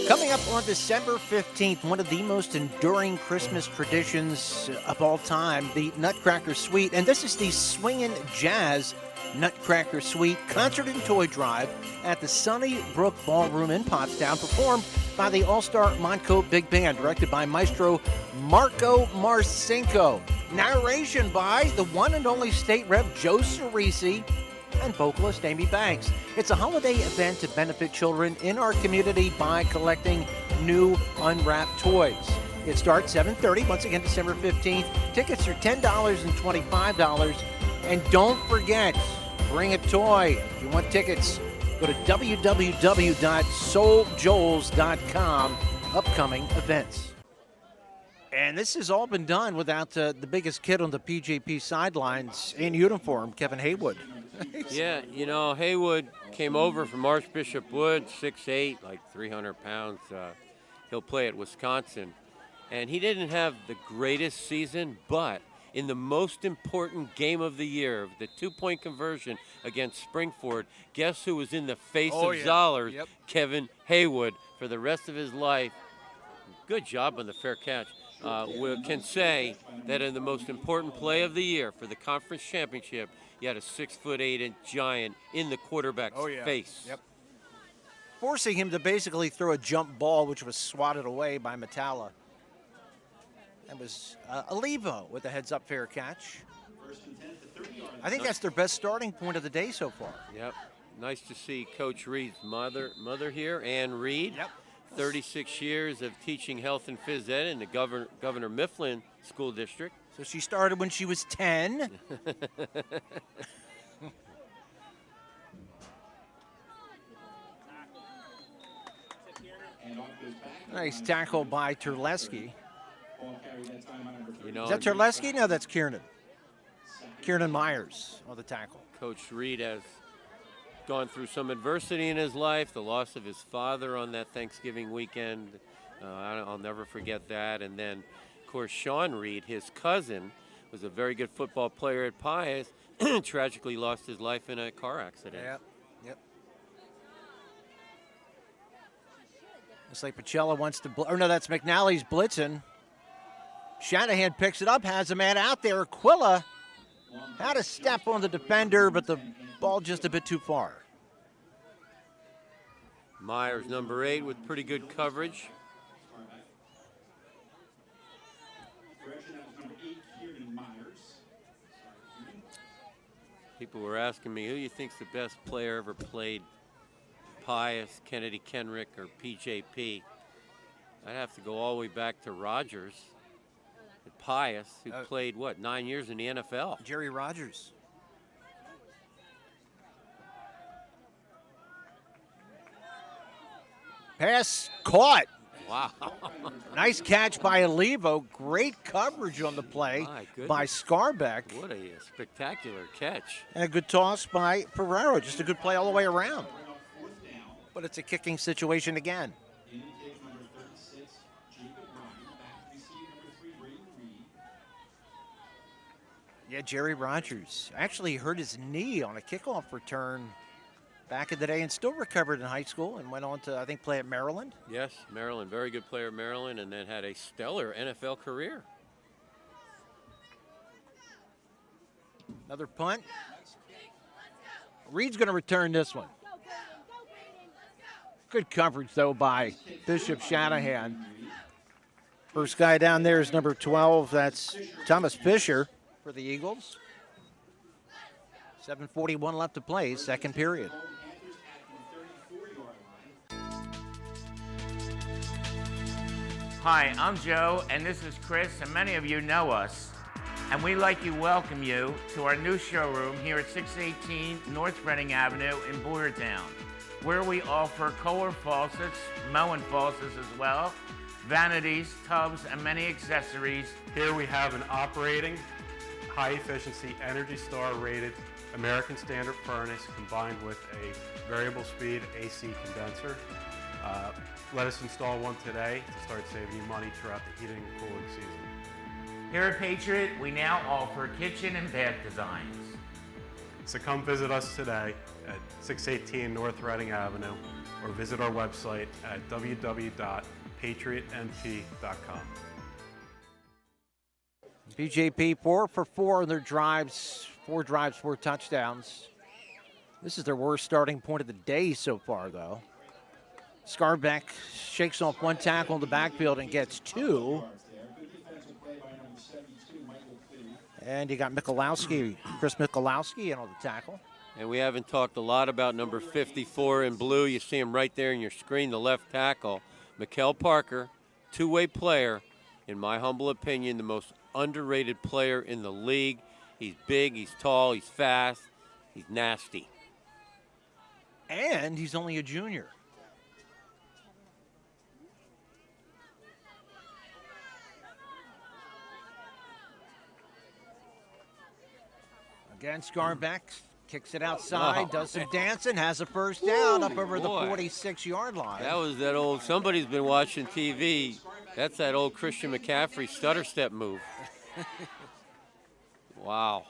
S3: Coming up on December 15th, one of the most enduring Christmas traditions of all time, the Nutcracker Suite. And this is the Swingin' Jazz Nutcracker Suite Concert and Toy Drive at the Sunnybrook Ballroom in Pottstown, performed by the All-Star Monco Big Band, directed by Maestro Marco Marcinko. Narration by the one and only State Rep Joe Cerisi and vocalist Amy Banks. It's a holiday event to benefit children in our community by collecting new unwrapped toys. It starts 7:30, once again December 15th. Tickets are $10 and $25. And don't forget, bring a toy. If you want tickets, go to www.souljoels.com. Upcoming events. And this has all been done without the biggest kid on the PJP sidelines in uniform, Kevin Haywood.
S4: Yeah, you know, Haywood came over from Archbishop Wood, 6'8", like 300 pounds. He'll play at Wisconsin. And he didn't have the greatest season, but in the most important game of the year, the two-point conversion against Springford, guess who was in the face of Zollers?
S3: Yep.
S4: Kevin Haywood for the rest of his life. Good job on the fair catch. We can say that in the most important play of the year for the conference championship, you had a 6'8" giant in the quarterback's face.
S3: Yep. Forcing him to basically throw a jump ball, which was swatted away by Metalla. That was Alivo with a heads-up fair catch. I think that's their best starting point of the day so far.
S4: Yep. Nice to see Coach Reed's mother here, Ann Reed.
S3: Yep.
S4: 36 years of teaching health and phys ed in the Governor Mifflin School District.
S3: So she started when she was 10. Nice tackle by Terleski.
S4: You know,
S3: Is that Terleski? No, that's Kiernan. Kiernan Myers on the tackle.
S4: Coach Reed has gone through some adversity in his life, the loss of his father on that Thanksgiving weekend. I'll never forget that. And then, of course, Sean Reed, his cousin, was a very good football player at Pius, tragically lost his life in a car accident.
S3: Yep. Looks like Pacella wants to, or no, that's McNally's blitzing. Shanahan picks it up, has a man out there. Aquila had a step on the defender, but the ball just a bit too far.
S4: Myers, number 8, with pretty good coverage. People were asking me, who do you think's the best player ever played Pius, Kennedy Kenrick, or PJP? I'd have to go all the way back to Rogers at Pius, who played, 9 years in the NFL?
S3: Jerry Rogers. Pass caught.
S4: Wow.
S3: Nice catch by Alivo. Great coverage on the play by Scarbeck.
S4: What a spectacular catch.
S3: And a good toss by Ferrero. Just a good play all the way around. But it's a kicking situation again. Yeah, Jerry Rogers actually hurt his knee on a kickoff return back in the day and still recovered in high school and went on to, I think, play at Maryland.
S4: Yes, Maryland. Very good player at Maryland, and then had a stellar NFL career.
S3: Another punt. Reed's going to return this one. Good coverage, though, by Bishop Shanahan. First guy down there is number 12. That's Thomas Fisher for the Eagles. 7:41 left to play, second period.
S14: Hi, I'm Joe, and this is Chris, and many of you know us. And we'd like to welcome you to our new showroom here at 618 North Reading Avenue in Boyertown, where we offer Kohler faucets, Moen faucets as well, vanities, tubs, and many accessories.
S15: Here we have an operating, high-efficiency, Energy Star rated American Standard furnace combined with a variable speed AC condenser. Let us install one today to start saving you money throughout the heating and cooling season.
S14: Here at Patriot, we now offer kitchen and bath designs.
S15: So come visit us today at 618 North Reading Avenue or visit our website at www.patriotnp.com.
S3: PJP 4 for 4 in their drives, 4 drives, 4 touchdowns. This is their worst starting point of the day so far, though. Scarbeck shakes off 1 tackle in the backfield and gets 2. And you got Chris Michalowski in on the tackle.
S4: And we haven't talked a lot about number 54 in blue. You see him right there in your screen, the left tackle. Mikel Parker, two-way player. In my humble opinion, the most underrated player in the league. He's big, he's tall, he's fast, he's nasty.
S3: And he's only a junior. Again, Scarbeck kicks it outside, does some dancing, has a first down up over the 46-yard line.
S4: That was that old, somebody's been watching TV. That's that old Christian McCaffrey stutter step move. Wow.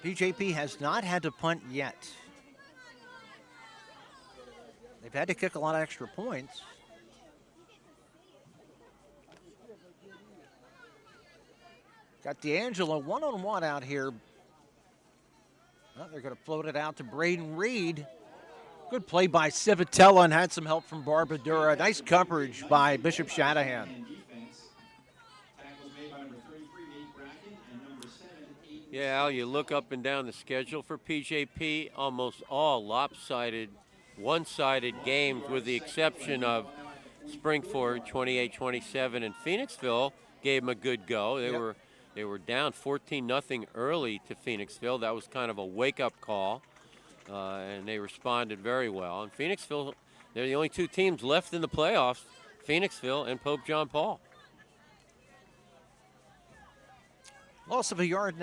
S3: PJP has not had to punt yet. They've had to kick a lot of extra points. Got D'Angelo one-on-one out here. Well, they're going to float it out to Braden Reed. Good play by Civitella and had some help from Barbadura. Nice coverage by Bishop Shanahan.
S4: Yeah, Al, you look up and down the schedule for PJP, almost all lopsided, one-sided games with the exception of Springford 28-27 and Phoenixville gave them a good go. They were down 14-0 early to Phoenixville. That was kind of a wake-up call, and they responded very well. And Phoenixville, they're the only 2 teams left in the playoffs, Phoenixville and Pope John Paul.
S3: Loss of 1.5 yards.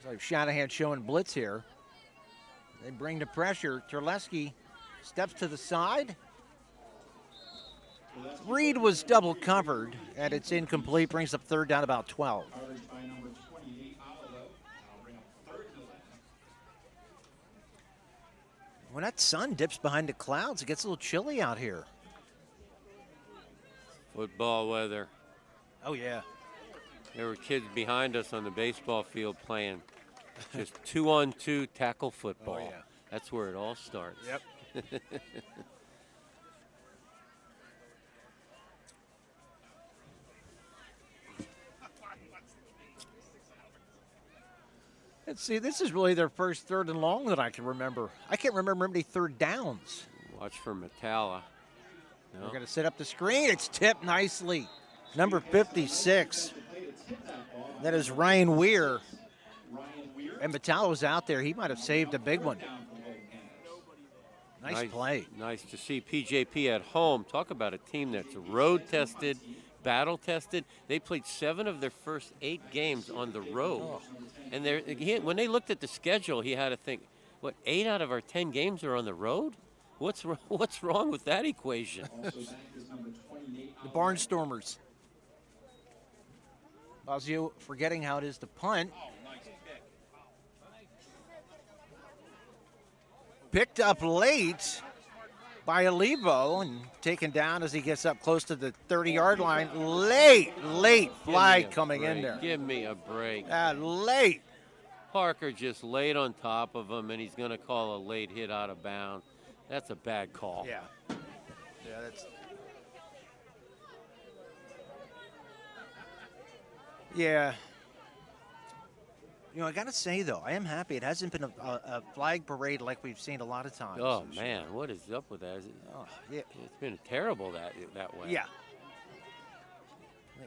S3: So Shanahan showing blitz here. They bring the pressure. Terleski steps to the side. Reed was double covered, and it's incomplete. Brings up 3rd down, about 12. When that sun dips behind the clouds, it gets a little chilly out here.
S4: Football weather.
S3: Oh, yeah.
S4: There were kids behind us on the baseball field playing just 2-on-2 tackle football.
S3: Oh, yeah.
S4: That's where it all starts.
S3: Yep. Let's see, this is really their first 3rd and long that I can remember. I can't remember many 3rd downs.
S4: Watch for Metalla. No.
S3: We're going to set up the screen. It's tipped nicely. Number 56. That is Ryan Weir. And Metalla was out there. He might have saved a big one. Nice play.
S4: Nice to see PJP at home. Talk about a team that's road-tested, battle-tested. They played 7 of their first 8 games on the road. Oh. And when they looked at the schedule, he had to think, what, 8 out of our 10 games are on the road? What's wrong with that equation?
S3: The Barnstormers. Fazio forgetting how it is to punt. Picked up late by Alivo and taken down as he gets up close to the 30-yard line. Late flag coming in there.
S4: Give me a break.
S3: Late.
S4: Parker just laid on top of him, and he's going to call a late hit out of bounds. That's a bad call.
S3: Yeah. Yeah, that's. Yeah. You know, I got to say, though, I am happy. It hasn't been a flag parade like we've seen a lot of times.
S4: Oh, man, what is up with that?
S3: Yeah.
S4: It's been terrible that way.
S3: Yeah.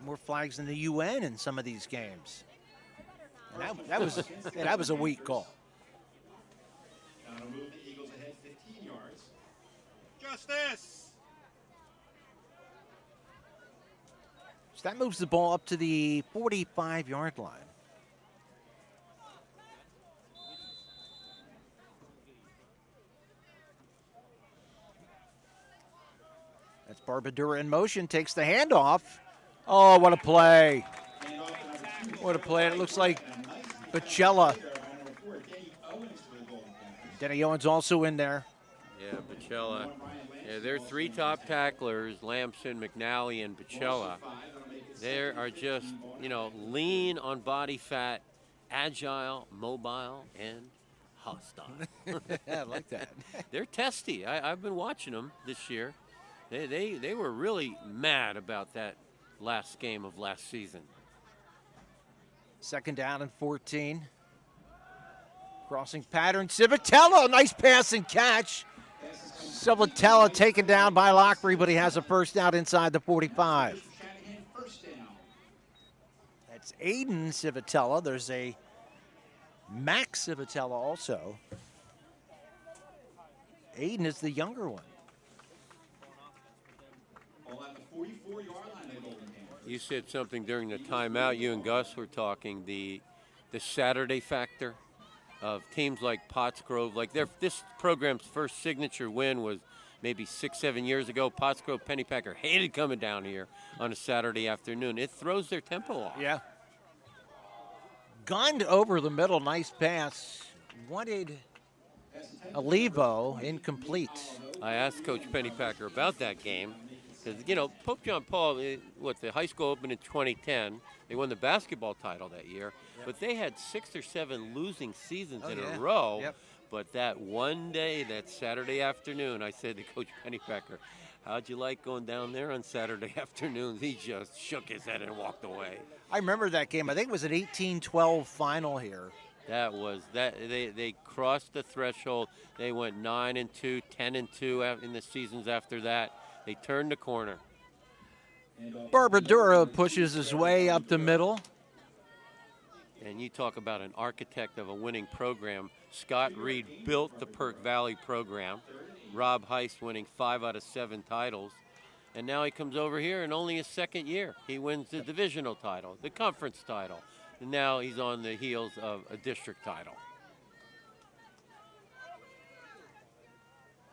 S3: More flags than the UN in some of these games. And that was a weak call.
S12: Now to move the Eagles ahead 15 yards. Justice!
S3: So that moves the ball up to the 45-yard line. That's Barbadura in motion, takes the handoff. Oh, what a play. What a play. It looks like Bacella. Denny Owens also in there.
S4: Yeah, Bacella. Yeah, their three top tacklers, Lamson, McNally, and Bacella. They are just, lean on body fat, agile, mobile, and hostile.
S3: I like that.
S4: They're testy. I've been watching them this year. They were really mad about that last game of last season.
S3: 2nd down and 14. Crossing pattern. Civitella, nice pass and catch. Civitella taken down by Lockery, but he has a first down inside the 45. That's Aiden Civitella. There's a Max Civitella also. Aiden is the younger one.
S4: You said something during the timeout. You and Gus were talking the Saturday factor of teams like Pottsgrove. Like this program's first signature win was maybe 6-7 years ago. Pottsgrove Pennypacker hated coming down here on a Saturday afternoon. It throws their tempo off.
S3: Yeah. Gunned over the middle, nice pass. Wanted Alivo, incomplete.
S4: I asked Coach Pennypacker about that game. Because, Pope John Paul, the high school opened in 2010. They won the basketball title that year. But they had 6 or 7 losing seasons in a row.
S3: Yep.
S4: But that one day, that Saturday afternoon, I said to Coach Pennypacker, how'd you like going down there on Saturday afternoons? He just shook his head and walked away.
S3: I remember that game. I think it was an 18-12 final here.
S4: That was that. They crossed the threshold. They went 9-2, 10-2 in the seasons after that. They turned the corner.
S3: Barbadura pushes his way up the middle.
S4: And you talk about an architect of a winning program. Scott Reed built the Perk Valley program. Rob Heist winning 5 out of 7 titles. And now he comes over here in only his 2nd year. He wins the divisional title, the conference title. And now he's on the heels of a district title.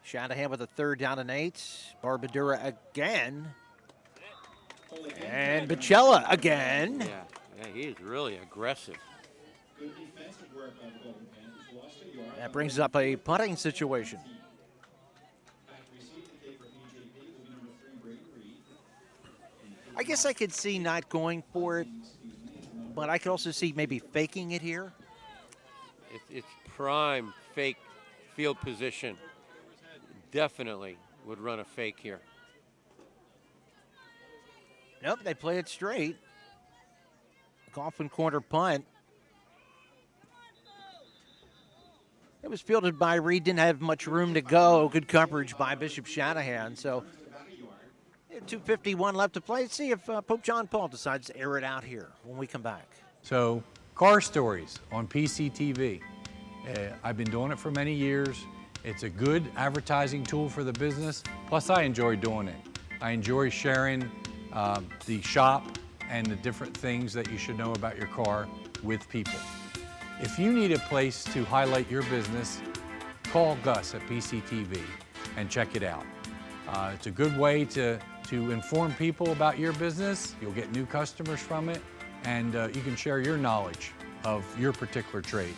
S3: Shanahan with a 3rd down and 8. Barbadura again. And Bacella again.
S4: Yeah, he is really aggressive.
S3: That brings up a punting situation. I guess I could see not going for it, but I could also see maybe faking it here.
S4: It's prime fake field position. Definitely would run a fake here.
S3: Nope, they play it straight. Coffin corner punt. It was fielded by Reed, didn't have much room to go. Good coverage by Bishop Shanahan. So 2:51 left to play. Let's see if Pope John Paul decides to air it out here when we come back.
S18: So, car stories on PCTV. I've been doing it for many years. It's a good advertising tool for the business. Plus, I enjoy doing it. I enjoy sharing the shop and the different things that you should know about your car with people. If you need a place to highlight your business, call Gus at PCTV and check it out. It's a good way to inform people about your business. You'll get new customers from it, and you can share your knowledge of your particular trade.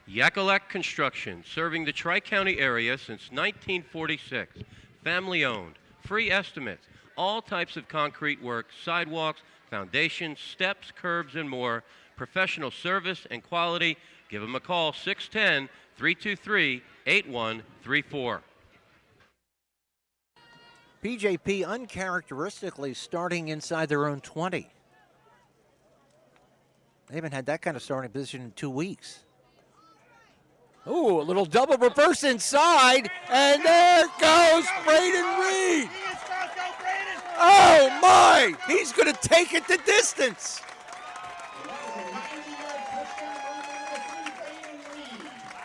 S4: Yakalak Construction, serving the Tri-County area since 1946. Family owned, free estimates, all types of concrete work, sidewalks, foundations, steps, curbs, and more. Professional service and quality. Give them a call, 610-323-8134.
S3: PJP uncharacteristically starting inside their own 20. They haven't had that kind of starting position in 2 weeks. Ooh, a little double reverse inside, and there goes Braden Reed. Oh, my! He's going to take it the distance.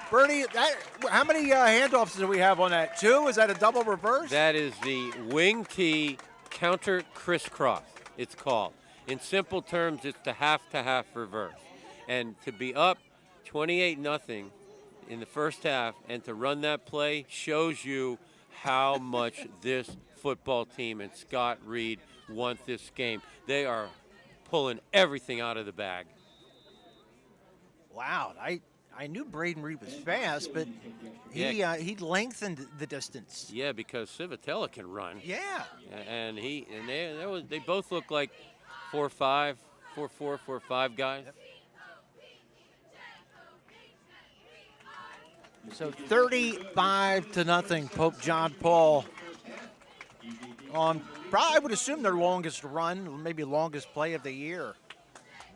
S3: Bernie, how many handoffs do we have on that? 2? Is that a double reverse?
S4: That is the wing tee counter crisscross, it's called. In simple terms, it's the half-to-half reverse. And to be up 28-0 in the first half and to run that play shows you how much this football team and Scott Reed want this game. They are pulling everything out of the bag.
S3: Wow, I knew Braden Reed was fast, but he lengthened the distance.
S4: Yeah, because Civitella can run.
S3: Yeah.
S4: And they both look like 4'5", 4'4", 4'5" guys.
S3: Yep. So 35-0, Pope John Paul on probably, I would assume, their longest run, maybe longest play of the year,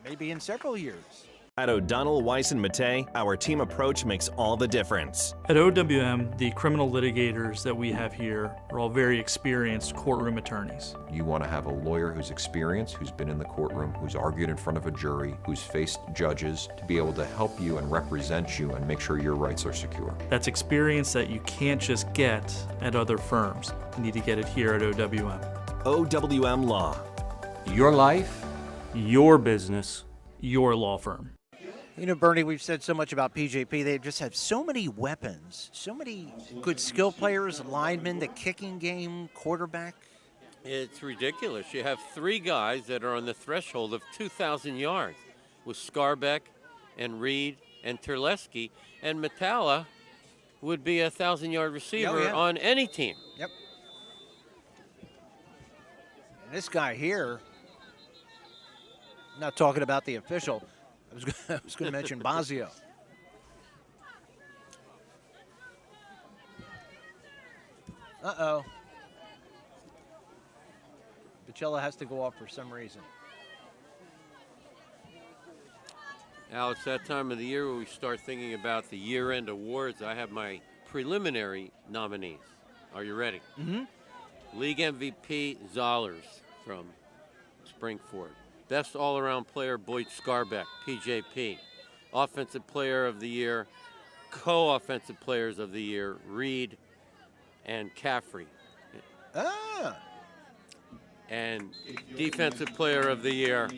S3: maybe in several years.
S7: At O'Donnell, Weiss, and Mattei, our team approach makes all the difference.
S19: At OWM, the criminal litigators that we have here are all very experienced courtroom attorneys.
S20: You want to have a lawyer who's experienced, who's been in the courtroom, who's argued in front of a jury, who's faced judges, to be able to help you and represent you and make sure your rights are secure.
S19: That's experience that you can't just get at other firms. You need to get it here at OWM.
S7: OWM Law.
S17: Your life,
S19: your business, your law firm.
S3: You know, Bernie, we've said so much about PJP. They just have so many weapons, so many good skill players, linemen, the kicking game, quarterback.
S4: It's ridiculous. You have 3 guys that are on the threshold of 2,000 yards with Scarbeck and Reed and Terleski, and Metalla would be a 1,000-yard receiver on any team.
S3: Yep. And this guy here, I'm not talking about the official, I was going to mention Bazio. Uh-oh. Bicella has to go off for some reason.
S4: Now, it's that time of the year where we start thinking about the year-end awards. I have my preliminary nominees. Are you ready?
S3: Mm-hmm.
S4: League MVP, Zollers from Springford. Best all-around player, Boyd Scarbeck, PJP. Offensive player of the year, co-offensive players of the year, Reed and Caffrey.
S3: Ah.
S4: And defensive player of the year,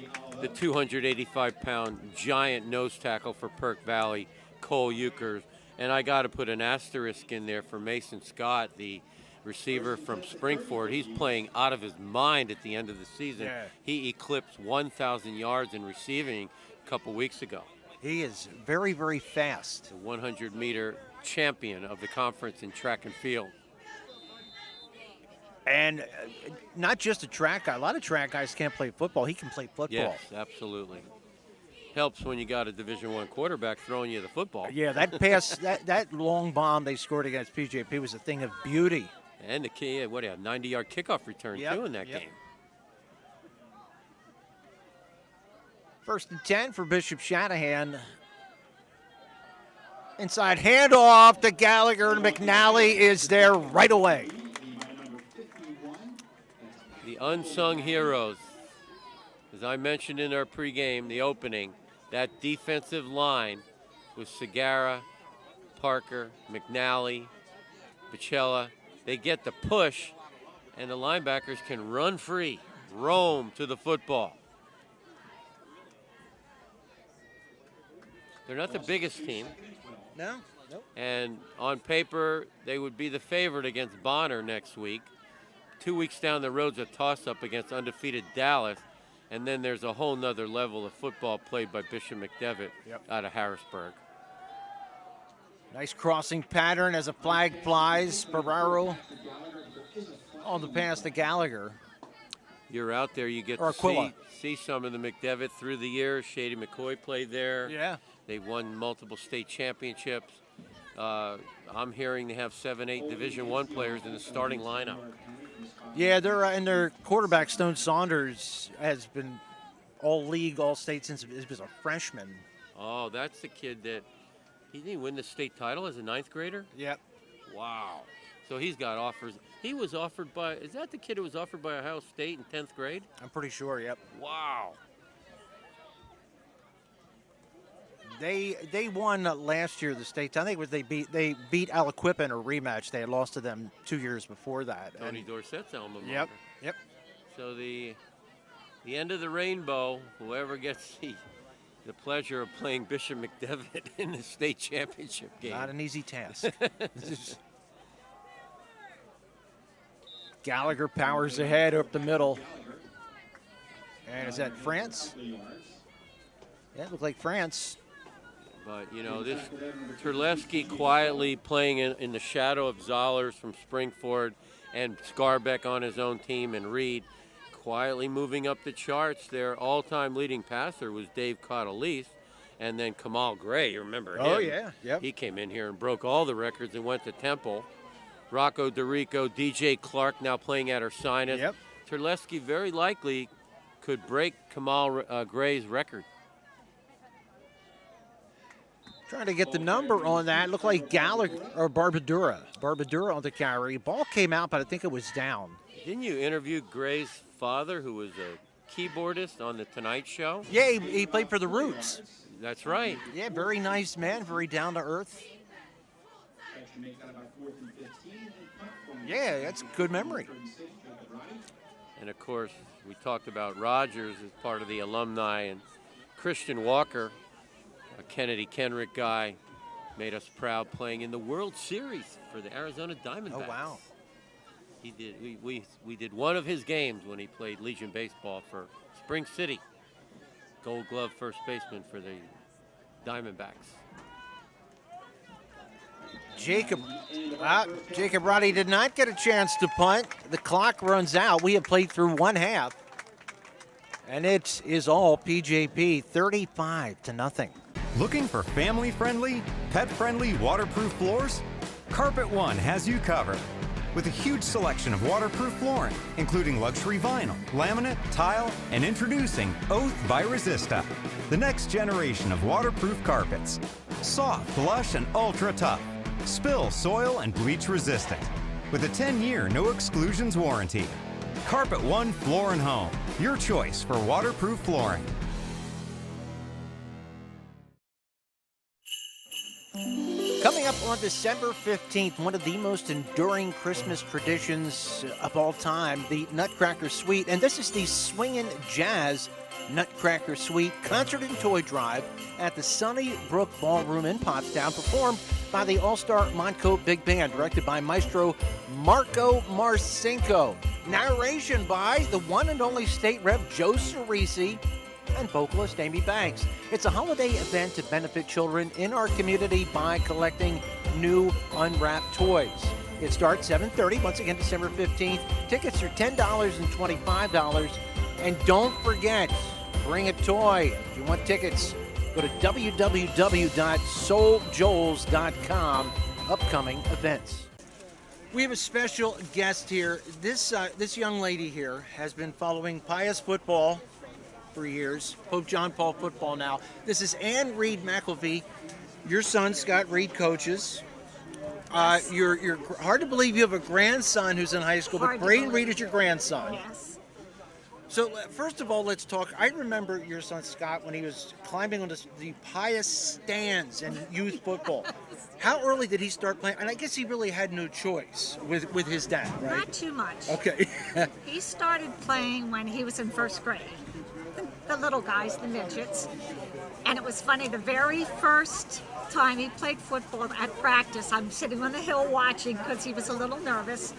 S4: the 285-pound giant nose tackle for Perk Valley, Cole Euchers. And I got to put an asterisk in there for Mason Scott, the receiver from Springford. He's playing out of his mind at the end of the season.
S3: Yeah.
S4: He eclipsed 1,000 yards in receiving a couple weeks ago.
S3: He is very, very fast.
S4: The 100-meter champion of the conference in track and field.
S3: And not just a track guy. A lot of track guys can't play football. He can play football.
S4: Yes, absolutely. Helps when you got a Division I quarterback throwing you the football.
S3: Yeah, that pass, that long bomb they scored against PJP was a thing of beauty.
S4: And the key, a 90-yard kickoff return, too, in that game.
S3: 1st and 10 for Bishop Shanahan. Inside handoff to Gallagher, and McNally is there right away.
S4: The unsung heroes. As I mentioned in our pregame, the opening, that defensive line with Segara, Parker, McNally, Bicella. They get the push, and the linebackers can run free, roam to the football. They're not the biggest team.
S3: No. Nope.
S4: And on paper, they would be the favorite against Bonner next week. 2 weeks down the road's a toss-up against undefeated Dallas, and then there's a whole nother level of football played by Bishop McDevitt out of Harrisburg.
S3: Nice crossing pattern as a flag flies. Ferraro on the pass to Gallagher.
S4: You're out there, you get to see some of the McDevitt through the years. Shady McCoy played there.
S3: Yeah.
S4: They've won multiple state championships. I'm hearing they have 7-8 Division I players in the starting lineup.
S3: Yeah, they're and their quarterback, Stone Saunders, has been all-league, all-state since he was a freshman.
S4: Oh, that's the kid that he didn't win the state title as a 9th grader?
S3: Yep.
S4: Wow. So he's got offers. He was offered by, is that the kid who was offered by Ohio State in 10th grade?
S3: I'm pretty sure, yep.
S4: Wow.
S3: They won last year the state. I think it was they beat Aliquippa in a rematch. They had lost to them 2 years before that.
S4: Tony Dorsett's alma mater.
S3: Yep.
S4: So the end of the rainbow, whoever gets the pleasure of playing Bishop McDevitt in the state championship game.
S3: Not an easy task. Gallagher powers ahead up the middle. And is that France? Yeah, it looked like France.
S4: But, you know, this Terlesky quietly playing in the shadow of Zollers from Springford and Scarbeck on his own team and Reed quietly moving up the charts. Their all-time leading passer was Dave Caudice, and then Kamal Gray, you remember him?
S3: Oh, yeah. Yep.
S4: He came in here and broke all the records and went to Temple. Rocco DeRico, DJ Clark now playing at Ursinus.
S3: Yep.
S4: Terlesky very likely could break Kamal Gray's record.
S3: Trying to get the number on that. Looked like Gallagher or Barbadura. Barbadura on the carry. Ball came out, but I think it was down.
S4: Didn't you interview Gray's father, who was a keyboardist on The Tonight Show?
S3: Yeah, he played for the Roots.
S4: That's right.
S3: Yeah, very nice man, very down to earth. Yeah, that's a good memory.
S4: And of course, we talked about Rogers as part of the alumni, and Christian Walker, a Kennedy Kenrick guy, made us proud playing in the World Series for the Arizona Diamondbacks.
S3: Oh, wow.
S4: He did. We did one of his games when he played Legion baseball for Spring City. Gold Glove first baseman for the Diamondbacks.
S3: Jacob Roddy did not get a chance to punt. The clock runs out. We have played through one half. And it is all PJP, 35-0.
S5: Looking for family-friendly, pet-friendly, waterproof floors? Carpet One has you covered. With a huge selection of waterproof flooring, including luxury vinyl, laminate, tile, and introducing Oath by Resista, the next generation of waterproof carpets. Soft, lush, and ultra-tough. Spill, soil, and bleach resistant. With a 10-year no exclusions warranty. Carpet One Floor and Home, your choice for waterproof flooring.
S3: Coming up on December 15th, one of the most enduring Christmas traditions of all time, the Nutcracker Suite. And this is the Swingin' Jazz Nutcracker Suite Concert and Toy Drive at the Sunnybrook Ballroom in Pottstown, performed by the All-Star Montcoat Big Band, directed by Maestro Marco Marcinko. Narration by the one and only state rep Joe Cerisi and vocalist Amy Banks. It's a holiday event to benefit children in our community by collecting new unwrapped toys. It starts 7:30, once again December 15th. Tickets are $10 and $25. And don't forget, bring a toy. If you want tickets, go to www.souljoels.com. Upcoming events. We have a special guest here. This young lady here has been following Pius football for years, Pope John Paul football now. This is Ann Reed McElvey. Your son, Scott Reed, coaches. You're hard to believe you have a grandson who's in high school, but Braden Reed is your grandson.
S21: Yes.
S3: So first of all, let's talk. I remember your son Scott when he was climbing on the Pius stands in youth football. How early did he start playing? And I guess he really had no choice with his dad, right?
S21: Not too much.
S3: Okay.
S21: He started playing when he was in first grade. The little guys, the midgets. And it was funny, the very first time he played football at practice, I'm sitting on the hill watching because he was a little nervous.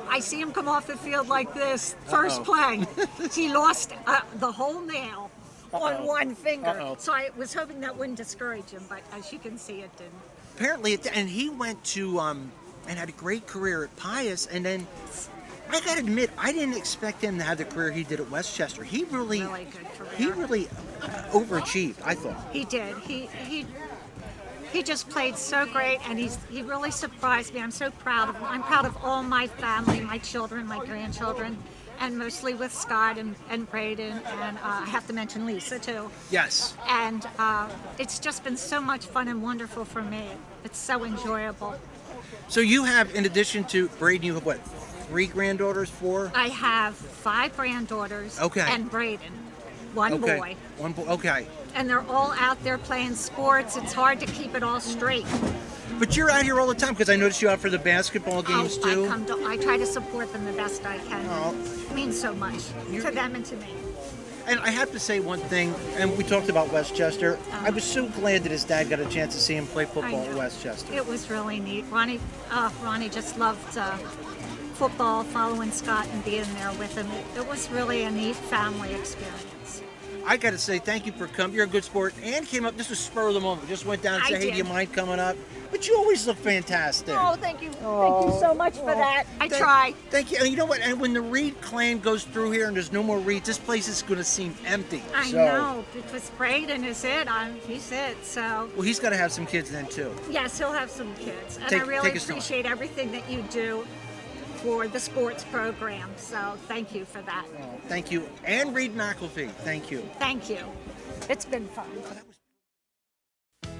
S21: I see him come off the field like this, first play. He lost the whole nail on one finger. So I was hoping that wouldn't discourage him, but as you can see, it didn't.
S3: Apparently, and he went to and had a great career at Pius, and then I gotta admit, I didn't expect him to have the career he did at Westchester. He really
S21: good career.
S3: He really overachieved, I thought.
S21: He did. He just played so great, and he really surprised me. I'm so proud of him. I'm proud of all my family, my children, my grandchildren, and mostly with Scott and Braden, and I have to mention Lisa too.
S3: Yes.
S21: And it's just been so much fun and wonderful for me. It's so enjoyable.
S3: So you have, in addition to Braden, you have what, 3 granddaughters, 4?
S21: I have 5 granddaughters.
S3: Okay.
S21: And Braden, one boy.
S3: One boy. Okay.
S21: And they're all out there playing sports. It's hard to keep it all straight.
S3: But you're out here all the time because I noticed you out for the basketball games too.
S21: I try to support them the best I can. It means so much to them and to me.
S3: And I have to say one thing, and we talked about Westchester. I was so glad that his dad got a chance to see him play football at Westchester.
S21: It was really neat. Ronnie just loved football, following Scott and being there with him. It was really a neat family experience.
S3: I got to say thank you for coming. You're a good sport, and came up. This was spur of the moment. Just went down and said, "Hey, do you mind coming up?" But you always look fantastic.
S21: Oh, thank you. Thank you so much for that. I try.
S3: Thank you. And you know what? And when the Reed clan goes through here and there's no more Reeds, this place is going to seem empty.
S21: I know, because Braden is it. He's it. So.
S3: Well, he's got to have some kids then too.
S21: Yes, he'll have some kids, and
S3: Take
S21: I really
S3: his time.
S21: appreciate everything that you do for the sports program. So thank you for that.
S3: Thank you. And Reed McElfee, thank you.
S21: Thank you. It's been fun.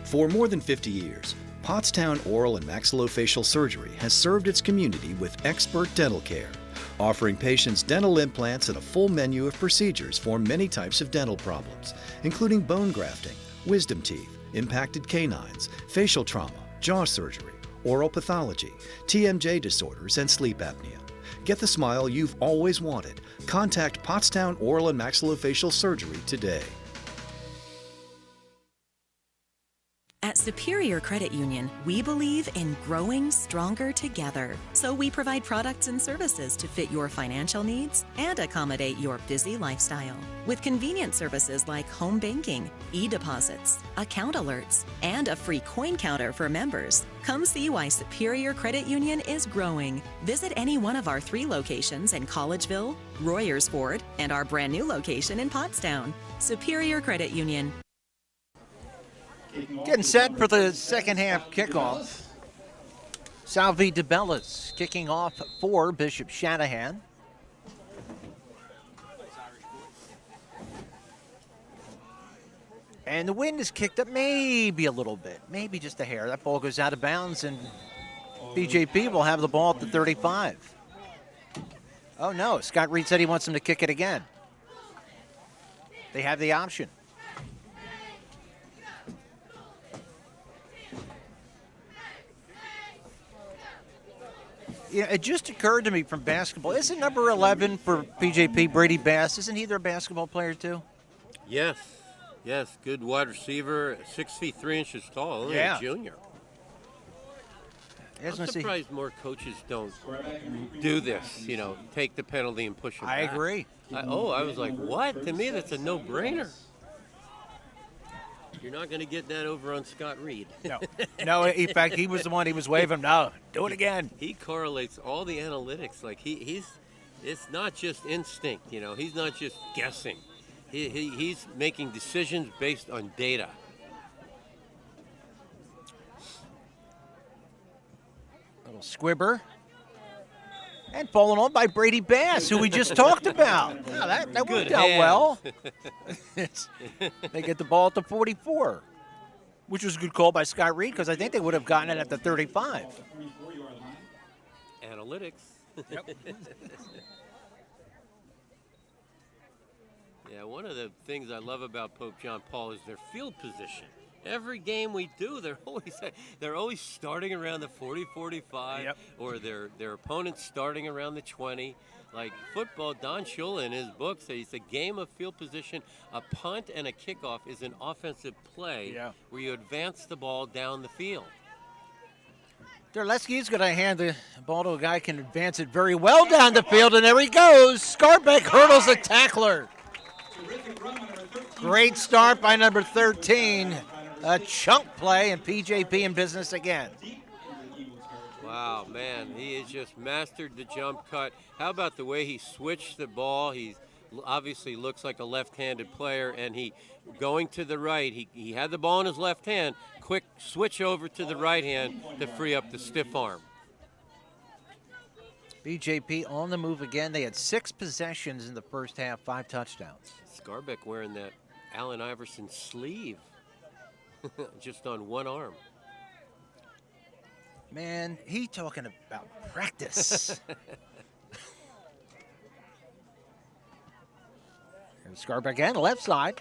S13: For more than 50 years, Pottstown Oral and Maxillofacial Surgery has served its community with expert dental care, offering patients dental implants and a full menu of procedures for many types of dental problems, including bone grafting, wisdom teeth, impacted canines, facial trauma, jaw surgery, oral pathology, TMJ disorders, and sleep apnea. Get the smile you've always wanted. Contact Pottstown Oral and Maxillofacial Surgery today.
S10: At Superior Credit Union, we believe in growing stronger together. So we provide products and services to fit your financial needs and accommodate your busy lifestyle. With convenient services like home banking, e-deposits, account alerts, and a free coin counter for members. Come see why Superior Credit Union is growing. Visit any one of our 3 locations in Collegeville, Royersford, and our brand new location in Pottstown. Superior Credit Union.
S3: Getting set for the second half kickoff. Salvi DeBellis kicking off for Bishop Shanahan. And the wind is kicked up maybe a little bit, maybe just a hair. That ball goes out of bounds, and PJP will have the ball at the 35. Oh no, Scott Reed said he wants him to kick it again. They have the option. Yeah, it just occurred to me from basketball. Isn't number 11 for PJP, Brady Bass, isn't he their basketball player too?
S4: Yes, good wide receiver, 6 feet 3 inches tall, only a junior. I'm surprised more coaches don't do this, take the penalty and push him back.
S3: I agree.
S4: I was like, what? To me, that's a no-brainer. You're not going to get that over on Scott Reed.
S3: No, in fact, he was the one he was waving. No, do it again.
S4: He correlates all the analytics. Like it's not just instinct, he's not just guessing. He's making decisions based on data.
S3: Little squibber. And fallen on by Brady Bass, who we just talked about. No, that worked out well. They get the ball at the 44, which was a good call by Scott Reed because I think they would have gotten it at the 35.
S4: Analytics. Yep. Yeah, one of the things I love about Pope John Paul is their field position. Every game we do, they're always starting around the 40, 45, or their opponents starting around the 20. Like football, Don Shula in his book says the game of field position, a punt and a kickoff is an offensive play where you advance the ball down the field.
S3: Derleski's going to hand the ball to a guy who can advance it very well down the field, and there he goes. Scarbeck hurdles the tackler. Great start by number 13. A chunk play, and PJP in business again.
S4: Wow, man, he has just mastered the jump cut. How about the way he switched the ball? He's obviously looks like a left-handed player, and he going to the right. He had the ball in his left hand. Quick switch over to the right hand to free up the stiff arm.
S3: BJP on the move again. They had 6 possessions in the first half, 5 touchdowns.
S4: Skarbek wearing that Allen Iverson sleeve just on one arm.
S3: Man, he talking about practice. And Skarbek again, left side.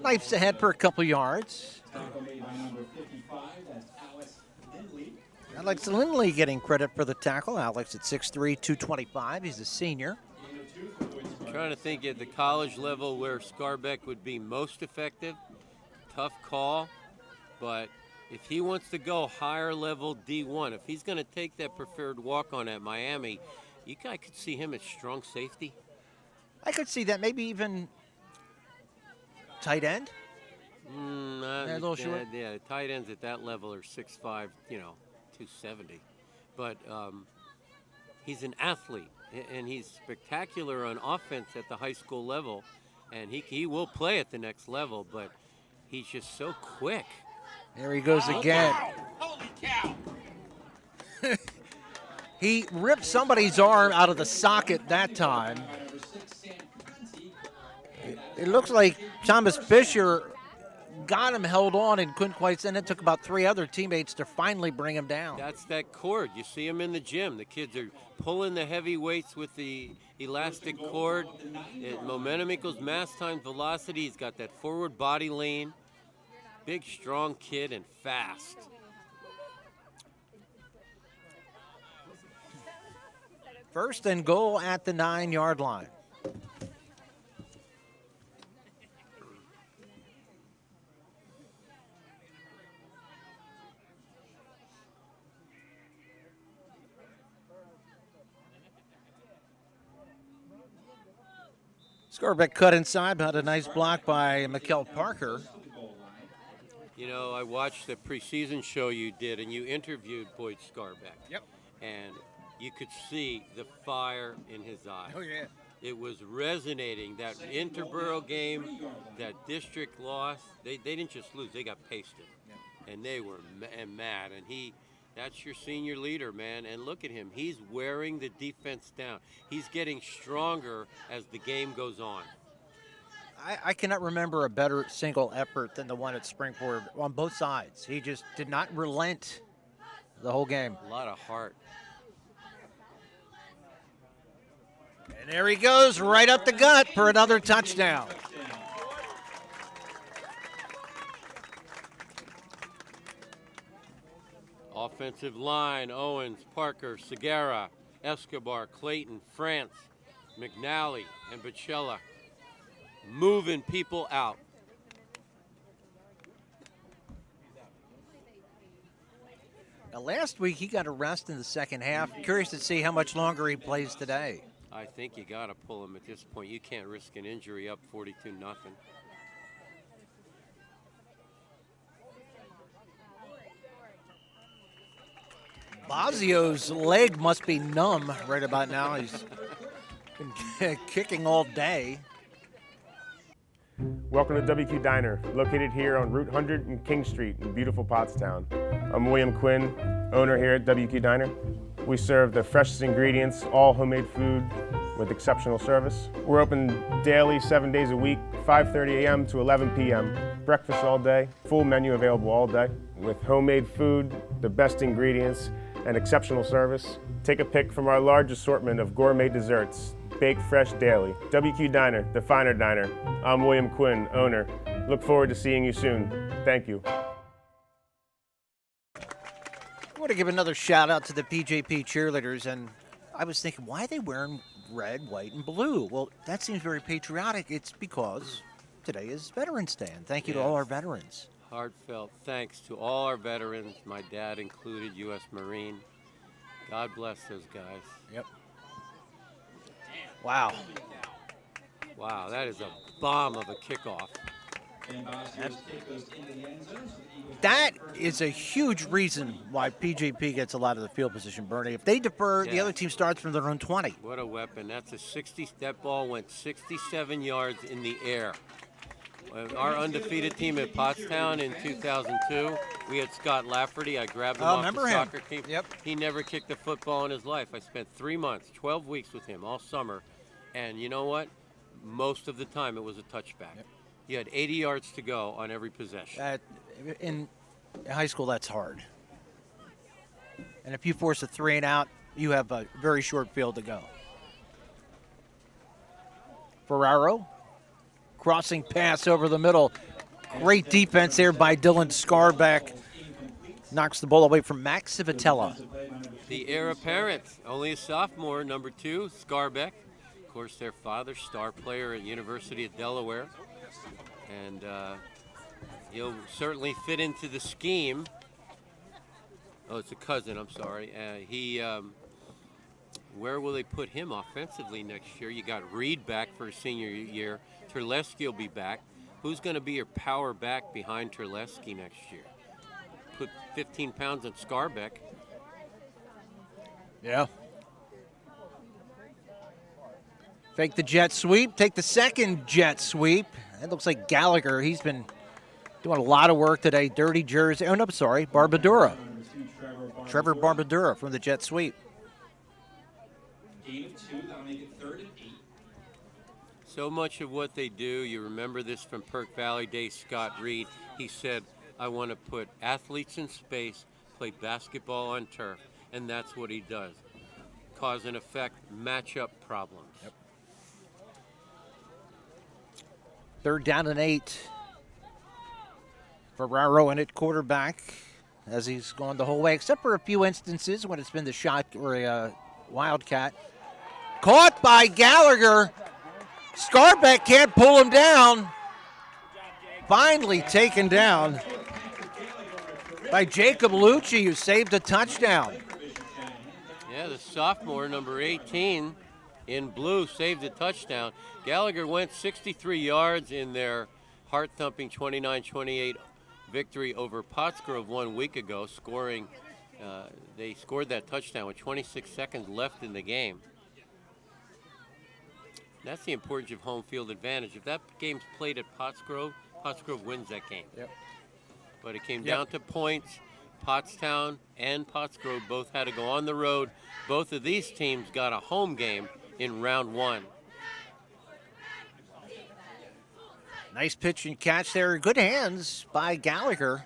S3: Knifes ahead for a couple yards. Alex Lindley getting credit for the tackle. Alex at 6'3", 225. He's a senior.
S4: I'm trying to think at the college level where Skarbek would be most effective. Tough call, but if he wants to go higher level D1, if he's going to take that preferred walk-on at Miami, I could see him at strong safety.
S3: I could see that, maybe even tight end.
S4: Yeah,
S3: little short.
S4: Yeah, tight ends at that level are 6'5", 270. But he's an athlete, and he's spectacular on offense at the high school level, and he will play at the next level, but he's just so quick.
S3: There he goes again.
S14: Holy cow!
S3: He ripped somebody's arm out of the socket that time. It looks like Thomas Fisher got him held on and couldn't quite send it. Took about 3 other teammates to finally bring him down.
S4: That's that cord. You see him in the gym. The kids are pulling the heavy weights with the elastic cord. Momentum equals mass times velocity. He's got that forward body lean. Big, strong kid and fast.
S3: First and goal at the 9-yard line. Skarbek cut inside, but had a nice block by Mikel Parker.
S4: I watched the preseason show you did, and you interviewed Boyd Skarbek.
S3: Yep.
S4: And you could see the fire in his eyes.
S3: Oh, yeah.
S4: It was resonating. That interborough game, that district loss, they didn't just lose, they got pasted. Yep. And they were mad. And that's your senior leader, man. And look at him. He's wearing the defense down. He's getting stronger as the game goes on.
S3: I cannot remember a better single effort than the one at Springford on both sides. He just did not relent the whole game.
S4: A lot of heart.
S3: And there he goes, right up the gut for another touchdown.
S4: Offensive line, Owens, Parker, Segura, Escobar, Clayton, France, McNally, and Bicella. Moving people out.
S3: Now, last week he got a rest in the second half. Curious to see how much longer he plays today.
S4: I think you got to pull him at this point. You can't risk an injury up 42-0.
S3: Bazio's leg must be numb right about now. He's been kicking all day.
S11: Welcome to WQ Diner, located here on Route 100 and King Street in beautiful Pottstown. I'm William Quinn, owner here at WQ Diner. We serve the freshest ingredients, all homemade food with exceptional service. We're open daily, 7 days a week, 5:30 a.m. to 11 p.m. Breakfast all day, full menu available all day. With homemade food, the best ingredients, and exceptional service. Take a pick from our large assortment of gourmet desserts, baked fresh daily. WQ Diner, the finer diner. I'm William Quinn, owner. Look forward to seeing you soon. Thank you.
S3: I want to give another shout out to the PJP cheerleaders, and I was thinking, why are they wearing red, white, and blue? Well, that seems very patriotic. It's because today is Veterans Day, and thank you to all our veterans.
S4: Heartfelt thanks to all our veterans, my dad included, U.S. Marine. God bless those guys.
S3: Yep. Wow.
S4: Wow, that is a bomb of a kickoff.
S3: That is a huge reason why PJP gets a lot of the field position, Bernie. If they defer, the other team starts from their own 20.
S4: What a weapon. That's a 60. That ball went 67 yards in the air. Our undefeated team at Pottstown in 2002, we had Scott Lafferty. I grabbed him off the soccer team.
S3: Yep.
S4: He never kicked a football in his life. I spent 3 months, 12 weeks with him all summer. And you know what? Most of the time it was a touchback. Yep. You had 80 yards to go on every possession.
S3: In high school, that's hard. And if you force a 3 and out, you have a very short field to go. Ferraro, crossing pass over the middle. Great defense there by Dylan Scarbeck. Knocks the ball away from Max Civitella.
S4: The heir apparent, only a sophomore, number 2, Scarbeck. Of course, their father, star player at University of Delaware. And he'll certainly fit into the scheme. Oh, it's a cousin, I'm sorry. Where will they put him offensively next year? You got Reed back for his senior year. Terleski will be back. Who's going to be your power back behind Terleski next year? Put 15 pounds on Scarbeck.
S3: Yeah. Fake the jet sweep. Take the second jet sweep. It looks like Gallagher. He's been doing a lot of work today. Dirty jersey. Oh, no, I'm sorry. Barbadura. Trevor Barbadura from the jet sweep.
S12: Gain of 2, that'll make it 3rd and 8.
S4: So much of what they do, you remember this from Perk Valley Day, Scott Reed. He said, I want to put athletes in space, play basketball on turf, and that's what he does. Cause and effect matchup problems.
S3: Yep. 3rd down and 8. Ferraro in at quarterback as he's gone the whole way, except for a few instances when it's been the shot or a wildcat. Caught by Gallagher. Scarbeck can't pull him down. Finally taken down by Jacob Lucci, who saved a touchdown.
S4: Yeah, the sophomore, number 18, in blue, saved a touchdown. Gallagher went 63 yards in their heart-thumping 29-28 victory over Pottsgrove 1 week ago, scoring. They scored that touchdown with 26 seconds left in the game. That's the importance of home field advantage. If that game's played at Pottsgrove, Pottsgrove wins that game.
S3: Yep.
S4: But it came down to points. Pottstown and Pottsgrove both had to go on the road. Both of these teams got a home game in round 1.
S3: Nice pitch and catch there. Good hands by Gallagher.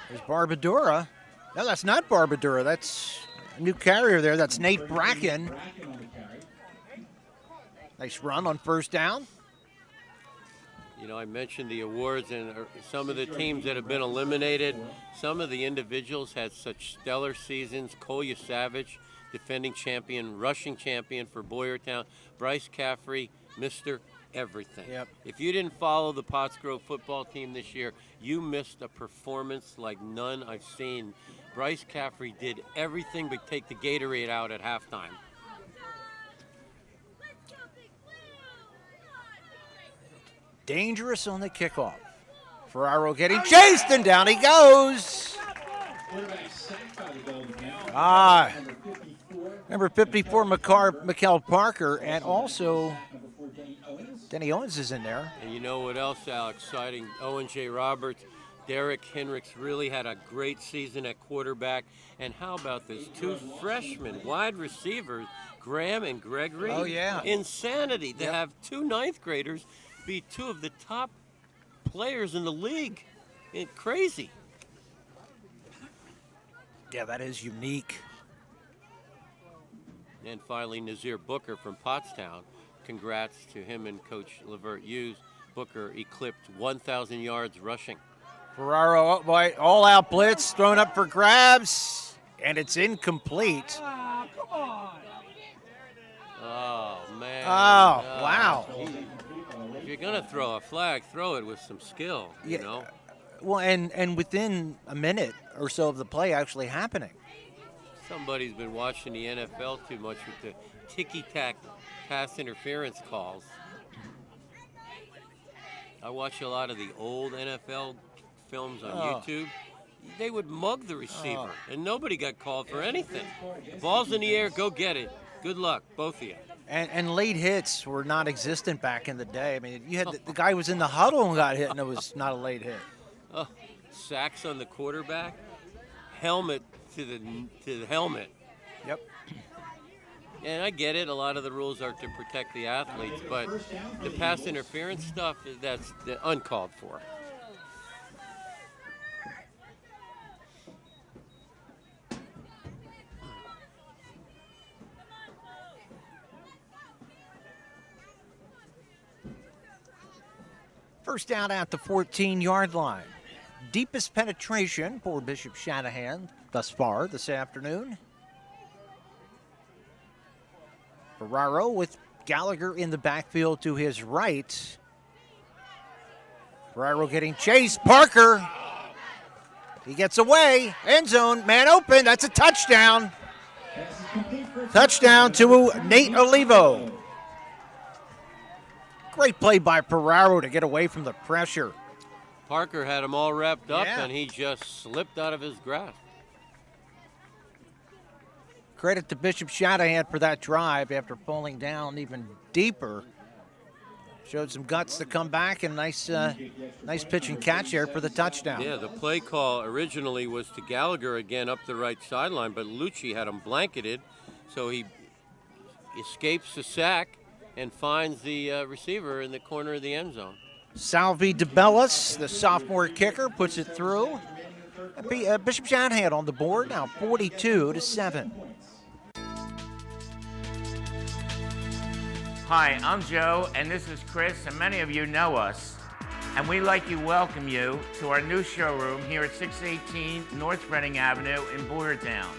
S3: There's Barbadura. No, that's not Barbadura. That's a new carrier there. That's Nate Bracken. Nice run on 1st down.
S4: You know, I mentioned the awards and some of the teams that have been eliminated. Some of the individuals had such stellar seasons. Kolya Savage, defending champion, rushing champion for Boyertown. Bryce Caffrey, Mr. Everything.
S3: Yep.
S4: If you didn't follow the Pottsgrove football team this year, you missed a performance like none I've seen. Bryce Caffrey did everything but take the Gatorade out at halftime.
S3: Dangerous on the kickoff. Ferraro getting chased, and down he goes. Number 54, Mikkel Parker, and also Denny Owens is in there.
S4: And you know what else, Alex? Exciting. Owen J. Roberts, Derek Henricks really had a great season at quarterback. And how about this? 2 freshmen, wide receivers, Graham and Gregory.
S3: Oh, yeah.
S4: Insanity to have 2 ninth graders be 2 of the top players in the league. It's crazy.
S3: Yeah, that is unique.
S4: And finally, Nazir Booker from Pottstown. Congrats to him and Coach Levert Hughes. Booker eclipsed 1,000 yards rushing.
S3: Ferraro, all-out blitz, thrown up for grabs, and it's incomplete.
S4: Oh, man.
S3: Oh, wow.
S4: If you're going to throw a flag, throw it with some skill, you know.
S3: Well, and within a minute or so of the play actually happening.
S4: Somebody's been watching the NFL too much with the ticky-tack pass interference calls. I watch a lot of the old NFL films on YouTube. They would mug the receiver, and nobody got called for anything. The ball's in the air, go get it. Good luck, both of you.
S3: And late hits were non-existent back in the day. I mean, you had the guy was in the huddle and got hit, and it was not a late hit.
S4: Sacks on the quarterback, helmet to the helmet.
S3: Yep.
S4: And I get it. A lot of the rules are to protect the athletes, but the pass interference stuff, that's uncalled for.
S3: First down at the 14-yard line. Deepest penetration for Bishop Shanahan thus far this afternoon. Ferraro with Gallagher in the backfield to his right. Ferraro getting chased. Parker. He gets away. End zone. Man open. That's a touchdown. Touchdown to Nate Olivo. Great play by Ferraro to get away from the pressure.
S4: Parker had him all wrapped up, and he just slipped out of his grasp.
S3: Credit to Bishop Shanahan for that drive after falling down even deeper. Showed some guts to come back, and nice pitch and catch there for the touchdown.
S4: Yeah, the play call originally was to Gallagher again up the right sideline, but Lucci had him blanketed, so he escapes the sack and finds the receiver in the corner of the end zone.
S3: Salvi DeBellis, the sophomore kicker, puts it through. Bishop Shanahan on the board now, 42-7.
S14: Hi, I'm Joe, and this is Chris, and many of you know us. And we'd like to welcome you to our new showroom here at 618 North Reading Avenue in Boyertown,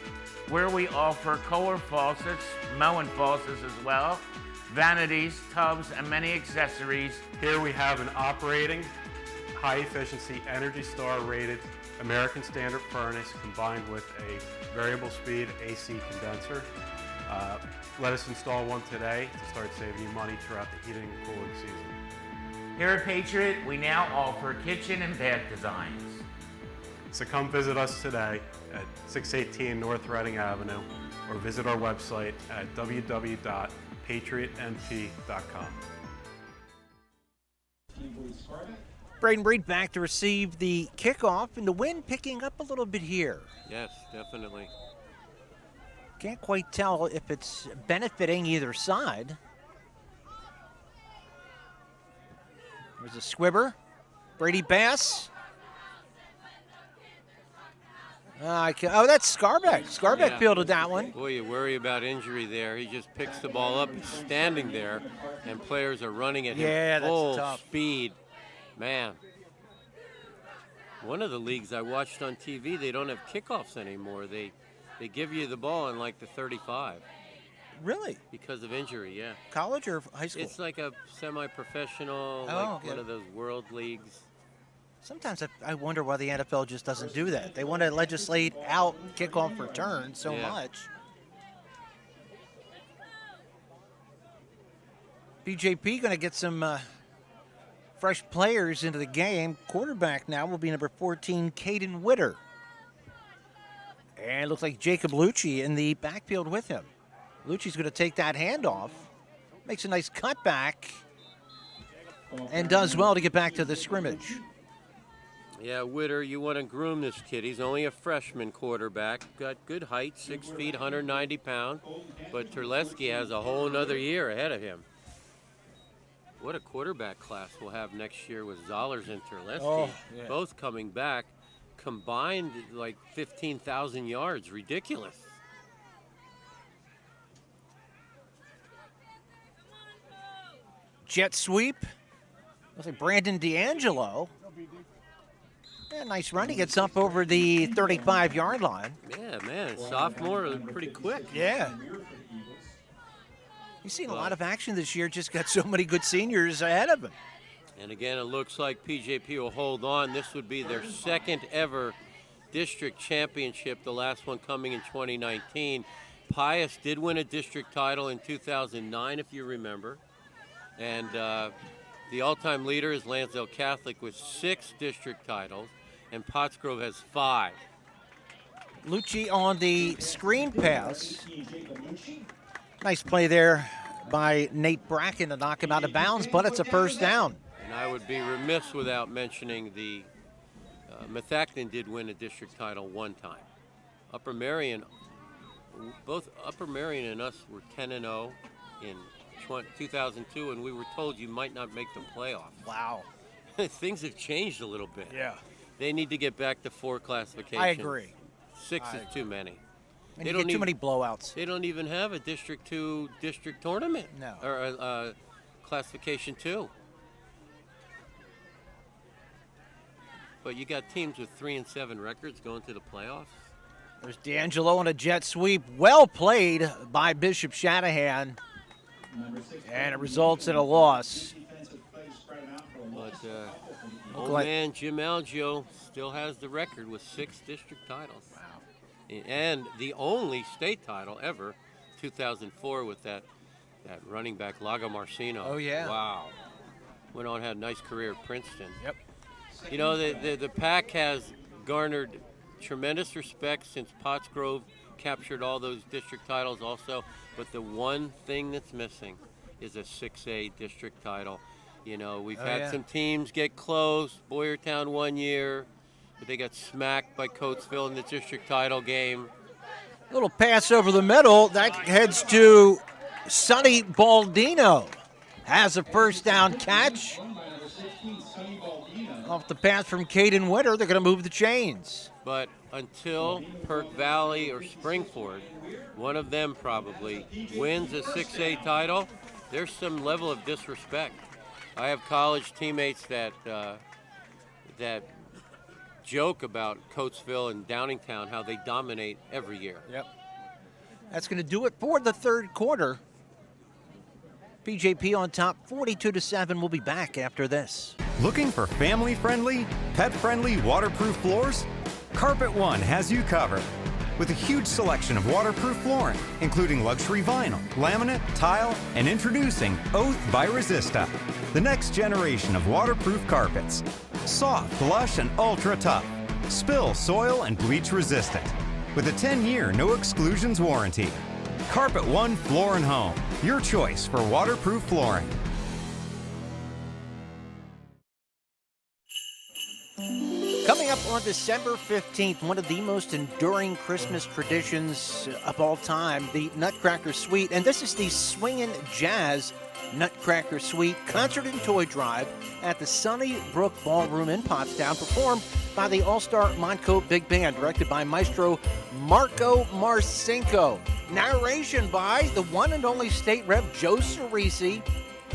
S14: where we offer Kohler faucets, Moen faucets as well, vanities, tubs, and many accessories.
S15: Here we have an operating, high-efficiency, Energy Star rated American Standard furnace combined with a variable speed AC condenser. Let us install one today to start saving you money throughout the heating and cooling season.
S14: Here at Patriot, we now offer kitchen and bath designs.
S15: So come visit us today at 618 North Reading Avenue or visit our website at www.patriotnp.com.
S3: Braden Breed back to receive the kickoff, and the wind picking up a little bit here.
S4: Yes, definitely.
S3: Can't quite tell if it's benefiting either side. There's a squibber. Brady Bass. That's Scarbeck. Scarbeck fielded that one.
S4: Boy, you worry about injury there. He just picks the ball up. He's standing there, and players are running at him full speed. Man. One of the leagues I watched on TV, they don't have kickoffs anymore. They give you the ball in like the 35.
S3: Really?
S4: Because of injury, yeah.
S3: College or high school?
S4: It's like a semi-professional, one of those world leagues.
S3: Sometimes I wonder why the NFL just doesn't do that. They want to legislate out kickoff return so much. PJP going to get some fresh players into the game. Quarterback now will be number 14, Caden Witter. And it looks like Jacob Lucci in the backfield with him. Lucci's going to take that handoff. Makes a nice cutback. And does well to get back to the scrimmage.
S4: Yeah, Witter, you want to groom this kid. He's only a freshman quarterback. Got good height, 6 feet, 190 pounds. But Terleski has a whole nother year ahead of him. What a quarterback class we'll have next year with Zollers and Terleski. Both coming back. Combined like 15,000 yards. Ridiculous.
S3: Jet sweep. Looks like Brandon D'Angelo. Yeah, nice run. He gets up over the 35-yard line.
S4: Yeah, man. Sophomore, pretty quick.
S3: Yeah. He's seen a lot of action this year. Just got so many good seniors ahead of him.
S4: And again, it looks like PJP will hold on. This would be their second ever district championship, the last one coming in 2019. Pius did win a district title in 2009, if you remember. And The all-time leader is Lansdale Catholic with 6 district titles, and Pottsgrove has 5.
S3: Lucci on the screen pass. Nice play there by Nate Bracken to knock him out of bounds, but it's a first down.
S4: And I would be remiss without mentioning the Methacton did win a district title one time. Upper Marion, both Upper Marion and us were 10-0 in 2002, and we were told you might not make the playoffs.
S3: Wow.
S4: Things have changed a little bit.
S3: Yeah.
S4: They need to get back to 4 classifications.
S3: I agree.
S4: 6 is too many.
S3: And you get too many blowouts.
S4: They don't even have a District 2 district tournament.
S3: No.
S4: Or classification 2. But you got teams with 3 and 7 records going to the playoffs.
S3: There's D'Angelo on a jet sweep. Well played by Bishop Shanahan. And it results in a loss.
S4: But old man Jim Algio still has the record with 6 district titles. Wow. And the only state title ever, 2004, with that running back Lago Marcino.
S3: Oh, yeah.
S4: Wow. Went on, had a nice career at Princeton.
S3: Yep.
S4: You know, the PAC has garnered tremendous respect since Pottsgrove captured all those district titles also, but the one thing that's missing is a 6A district title. You know, we've had some teams get close. Boyertown 1 year, but they got smacked by Coatesville in the district title game.
S3: Little pass over the middle. That heads to Sonny Baldino. Has a first down catch. Off the pass from Caden Witter, they're going to move the chains.
S4: But until Perk Valley or Springford, one of them probably, wins a 6A title, there's some level of disrespect. I have college teammates that joke about Coatesville and Downingtown, how they dominate every year.
S3: Yep. That's going to do it for the third quarter. PJP on top, 42-7. We'll be back after this.
S5: Looking for family-friendly, pet-friendly waterproof floors? Carpet One has you covered. With a huge selection of waterproof flooring, including luxury vinyl, laminate, tile, and introducing Oath by Resista, the next generation of waterproof carpets. Soft, lush, and ultra tough. Spill, soil, and bleach resistant. With a 10-year no exclusions warranty. Carpet One Floor and Home, your choice for waterproof flooring.
S3: Coming up on December 15th, one of the most enduring Christmas traditions of all time, the Nutcracker Suite. And this is the Swingin' Jazz Nutcracker Suite Concert and Toy Drive at the Sunnybrook Ballroom in Pottstown, performed by the All-Star Montcoat Big Band, directed by Maestro Marco Marcinko. Narration by the one and only state rep Joe Cerisi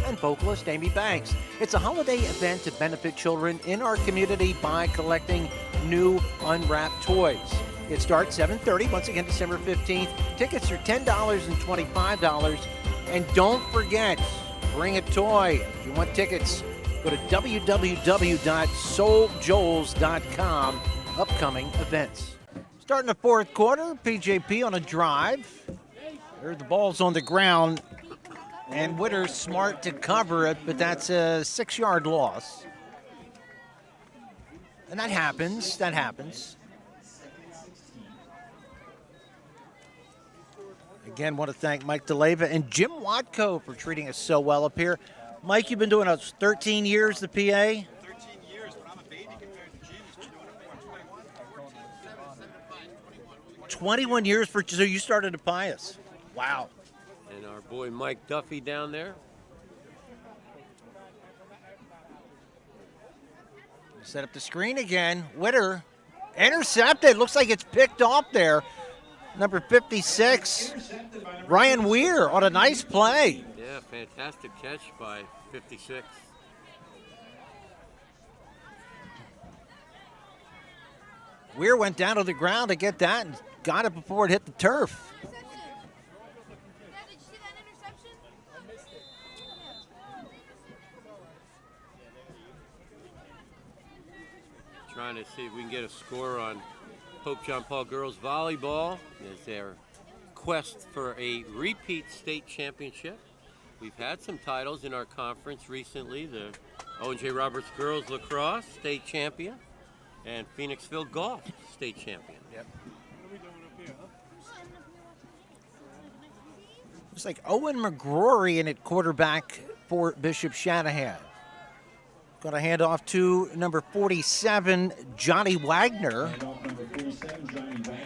S3: and vocalist Amy Banks. It's a holiday event to benefit children in our community by collecting new unwrapped toys. It starts 7:30, once again December 15th. Tickets are $10 and $25. And don't forget, bring a toy. If you want tickets, go to www.souljoels.com. Upcoming events. Starting the fourth quarter, PJP on a drive. There, the ball's on the ground. And Witter's smart to cover it, but that's a 6-yard loss. And that happens. Again, want to thank Mike DeLeva and Jim Watko for treating us so well up here. Mike, you've been doing it 13 years, the PA?
S1: 13 years, but I'm a baby compared to Jim. He's been doing it for
S3: 21 years, so you started at Pius. Wow.
S4: And our boy Mike Duffy down there.
S3: Set up the screen again. Witter intercepted. Looks like it's picked off there. Number 56, Ryan Weir on a nice play.
S4: Yeah, fantastic catch by 56.
S3: Weir went down to the ground to get that and got it before it hit the turf.
S4: Trying to see if we can get a score on Pope John Paul girls volleyball as their quest for a repeat state championship. We've had some titles in our conference recently. The O&J Roberts Girls Lacrosse State Champion and Phoenixville Golf State Champion.
S3: Yep. Looks like Owen McGrory in at quarterback for Bishop Shanahan. Going to hand off to number 47, Johnny Wagner.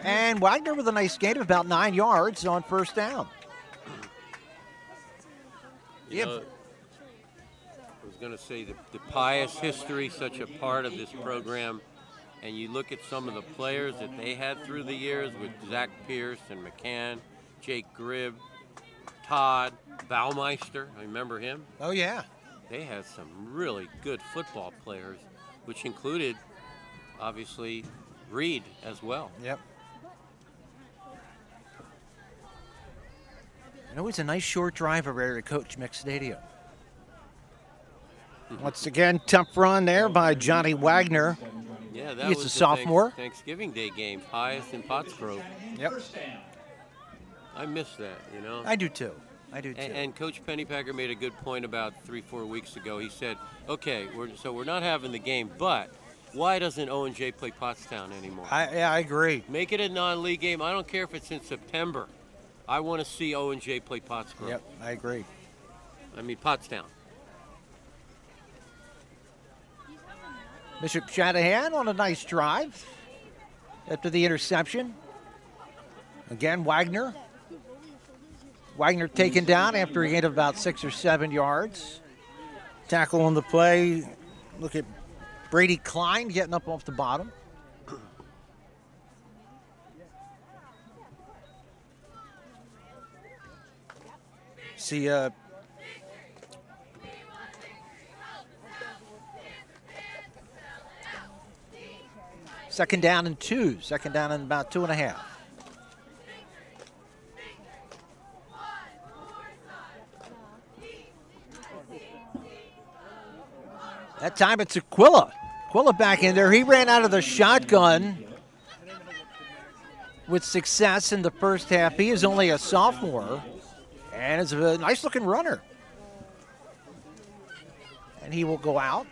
S3: And Wagner with a nice gain of about 9 yards on first down.
S4: You know, I was going to say the pious history, such a part of this program, and you look at some of the players that they had through the years with Zach Pierce and McCann, Jake Gribb, Todd, Baumeister, I remember him.
S3: Oh, yeah.
S4: They had some really good football players, which included, obviously, Reed as well.
S3: Yep. You know, it's a nice short drive over there at Coach Mick Stadium. Once again, tough run there by Johnny Wagner.
S4: Yeah, that
S3: He's
S4: was
S3: a
S4: the
S3: sophomore.
S4: Thanksgiving Day game, highest in Pottsgrove.
S3: Yep.
S4: I miss that, you know.
S3: I do too. I do too.
S4: And Coach Pennypacker made a good point about 3-4 weeks ago. He said, okay, we're not having the game, but why doesn't O&J play Pottstown anymore?
S3: I agree.
S4: Make it a non-league game. I don't care if it's in September. I want to see O&J play Pottsgrove.
S3: Yep, I agree.
S4: I mean, Pottstown.
S3: Bishop Shanahan on a nice drive after the interception. Again, Wagner. Wagner taken down after a gain of about 6 or 7 yards. Tackle on the play. Look at Brady Klein getting up off the bottom. See, second down and 2. Second down and about 2.5. That time it's Aquila. Aquila back in there. He ran out of the shotgun with success in the first half. He is only a sophomore and is a nice-looking runner. And he will go out.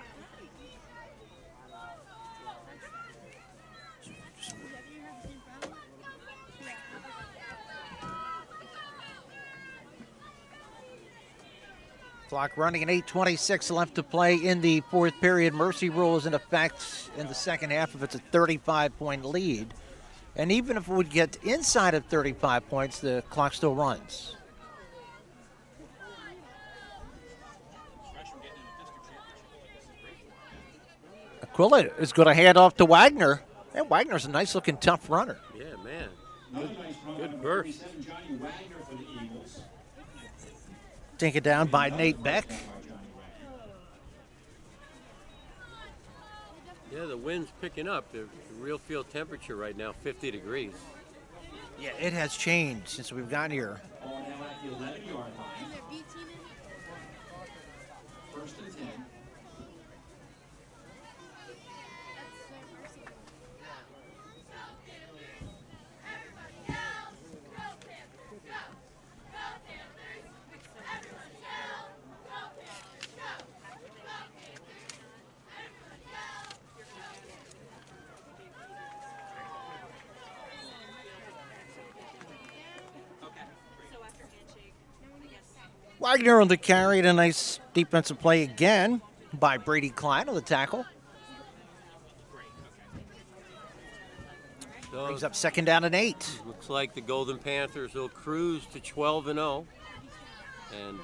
S3: Clock running and 8:26 left to play in the fourth period. Mercy rule is in effect in the second half if it's a 35-point lead. And even if it would get inside of 35 points, the clock still runs. Aquila is going to hand off to Wagner. And Wagner's a nice-looking, tough runner.
S4: Yeah, man. Good burst.
S3: Taken down by Nate Beck.
S4: Yeah, the wind's picking up. The real field temperature right now, 50 degrees.
S3: Yeah, it has changed since we've gotten here.
S12: First and 10.
S3: Wagner on the carry and a nice defensive play again by Brady Klein on the tackle.
S4: So
S3: brings up second down and 8.
S4: Looks like the Golden Panthers will cruise to 12-0. And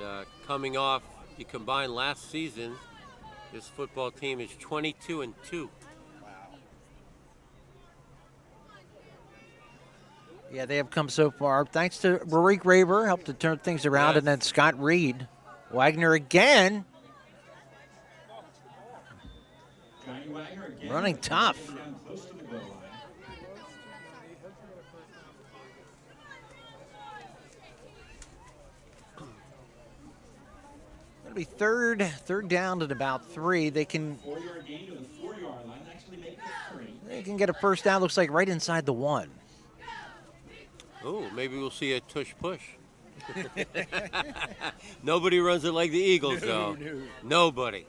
S4: coming off the combined last season, this football team is 22-2.
S3: Yeah, they have come so far. Thanks to Rory Graber, helped to turn things around, and then Scott Reed. Wagner again. Running tough. It'll be third down at about 3. They can get a first down, looks like right inside the 1.
S4: Oh, maybe we'll see a tush push. Nobody runs it like the Eagles, though.
S3: No.
S4: Nobody.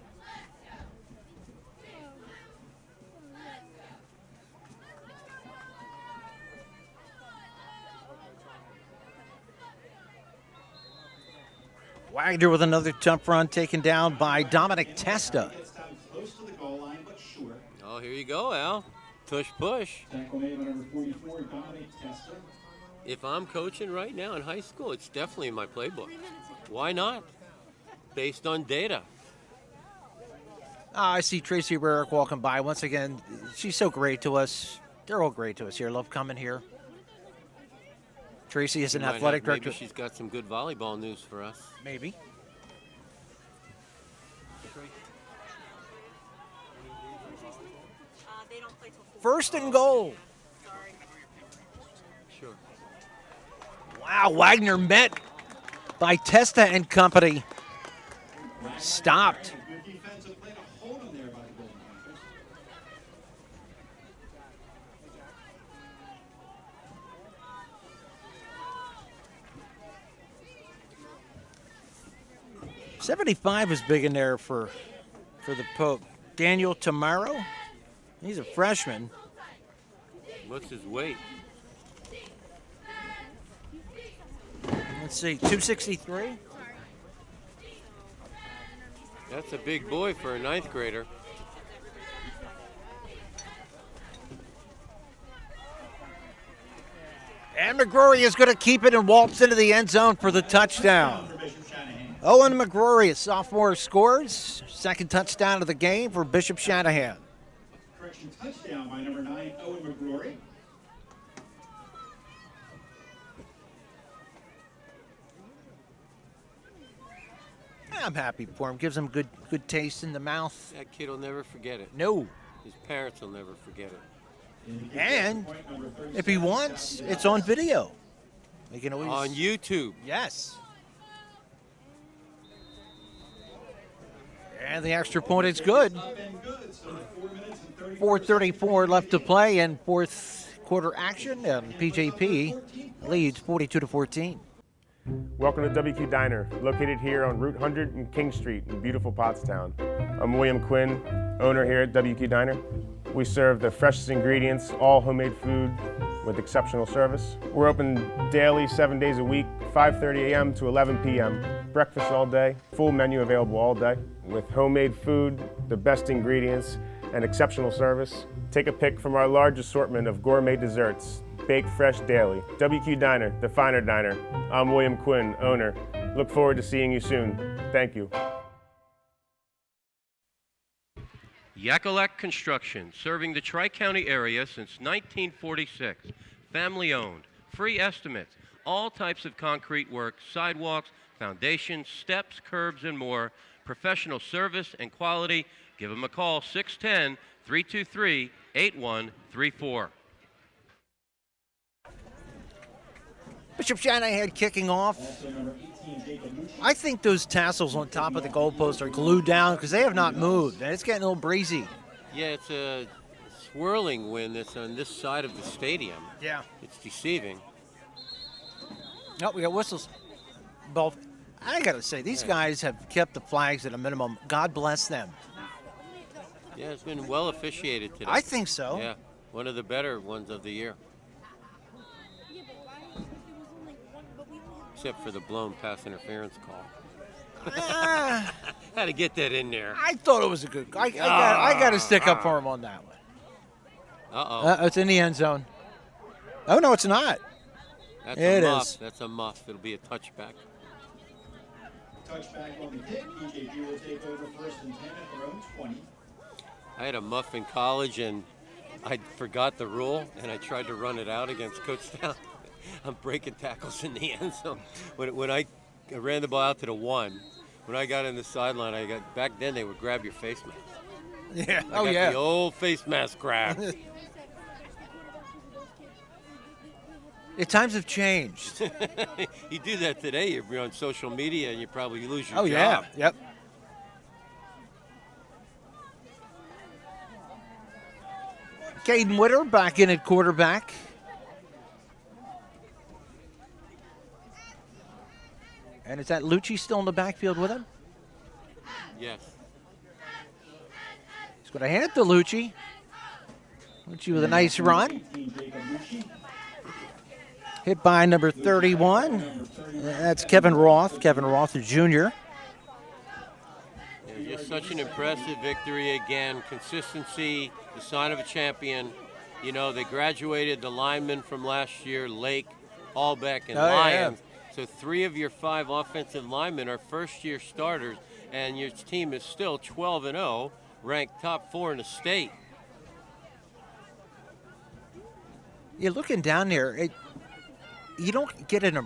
S3: Wagner with another tough run taken down by Dominic Testa.
S12: Close to the goal line, but short.
S4: Oh, here you go, Al. Tush push.
S12: Tackle made by number 44, Dominic Testa.
S4: If I'm coaching right now in high school, it's definitely in my playbook. Why not? Based on data.
S3: I see Tracy Rarick walking by. Once again, she's so great to us. They're all great to us here. Love coming here. Tracy is an athletic director.
S4: Maybe she's got some good volleyball news for us.
S3: Maybe. First and goal.
S4: Sure.
S3: Wow, Wagner met by Testa and company. Stopped.
S12: Good defensive play to hold him there by the Golden Panthers.
S3: .75 is big in there for the Pope. Daniel Tamaro, he's a freshman.
S4: What's his weight?
S3: Let's see, 263.
S4: That's a big boy for a ninth grader.
S3: And McGrory is going to keep it and waltz into the end zone for the touchdown. Owen McGrory, a sophomore, scores. Second touchdown of the game for Bishop Shanahan.
S12: Correction, touchdown by number 9, Owen McGrory.
S3: I'm happy for him. Gives him good taste in the mouth.
S4: That kid will never forget it.
S3: No.
S4: His parents will never forget it.
S3: And if he wants, it's on video. They can always
S4: on YouTube.
S3: Yes. And the extra point is good. 4:34 left to play in fourth quarter action, and PJP leads 42-14.
S11: Welcome to WQ Diner, located here on Route 100 and King Street in beautiful Pottstown. I'm William Quinn, owner here at WQ Diner. We serve the freshest ingredients, all homemade food with exceptional service. We're open daily, 7 days a week, 5:30 a.m. to 11 p.m. Breakfast all day, full menu available all day. With homemade food, the best ingredients, and exceptional service. Take a pick from our large assortment of gourmet desserts, baked fresh daily. WQ Diner, the finer diner. I'm William Quinn, owner. Look forward to seeing you soon. Thank you.
S4: Yakalak Construction, serving the Tri-County area since 1946. Family owned, free estimates, all types of concrete work, sidewalks, foundations, steps, curbs, and more. Professional service and quality. Give them a call, 610-323-8134.
S3: Bishop Shanahan kicking off. I think those tassels on top of the goalpost are glued down because they have not moved, and it's getting a little breezy.
S4: Yeah, it's a swirling wind that's on this side of the stadium.
S3: Yeah.
S4: It's deceiving.
S3: Oh, we got whistles. Both. I got to say, these guys have kept the flags at a minimum. God bless them.
S4: Yeah, it's been well officiated today.
S3: I think so.
S4: Yeah, one of the better ones of the year. Except for the blown pass interference call. Had to get that in there.
S3: I thought it was a good. I got to stick up for him on that one.
S4: Uh-oh.
S3: It's in the end zone. Oh no, it's not.
S4: That's
S3: it
S4: a muff.
S3: is.
S4: That's a muff. It'll be a touchback.
S12: Touchback on the hit. PJP will take over first and 10 at their own 20.
S4: I had a muff in college, and I forgot the rule, and I tried to run it out against Coachtown. I'm breaking tackles in the end zone. When I ran the ball out to the 1, when I got in the sideline, back then they would grab your face mask.
S3: Yeah.
S4: I got the old face mask grab.
S3: The times have changed.
S4: You do that today, you're on social media, and you probably lose your
S3: job.
S4: Yeah.
S3: Yep. Caden Witter back in at quarterback. And is that Lucci still in the backfield with him?
S4: Yes.
S3: He's going to hand it to Lucci. Lucci with a nice run. Hit by number 31. That's Kevin Roth. Kevin Roth, the junior.
S4: Yeah, just such an impressive victory again. Consistency, the sign of a champion. You know, they graduated the linemen from last year, Lake, Hallbeck, and Lyons. So 3 of your 5 offensive linemen are first-year starters, and your team is still 12-0, ranked top 4 in the state.
S3: You're looking down there, you don't get a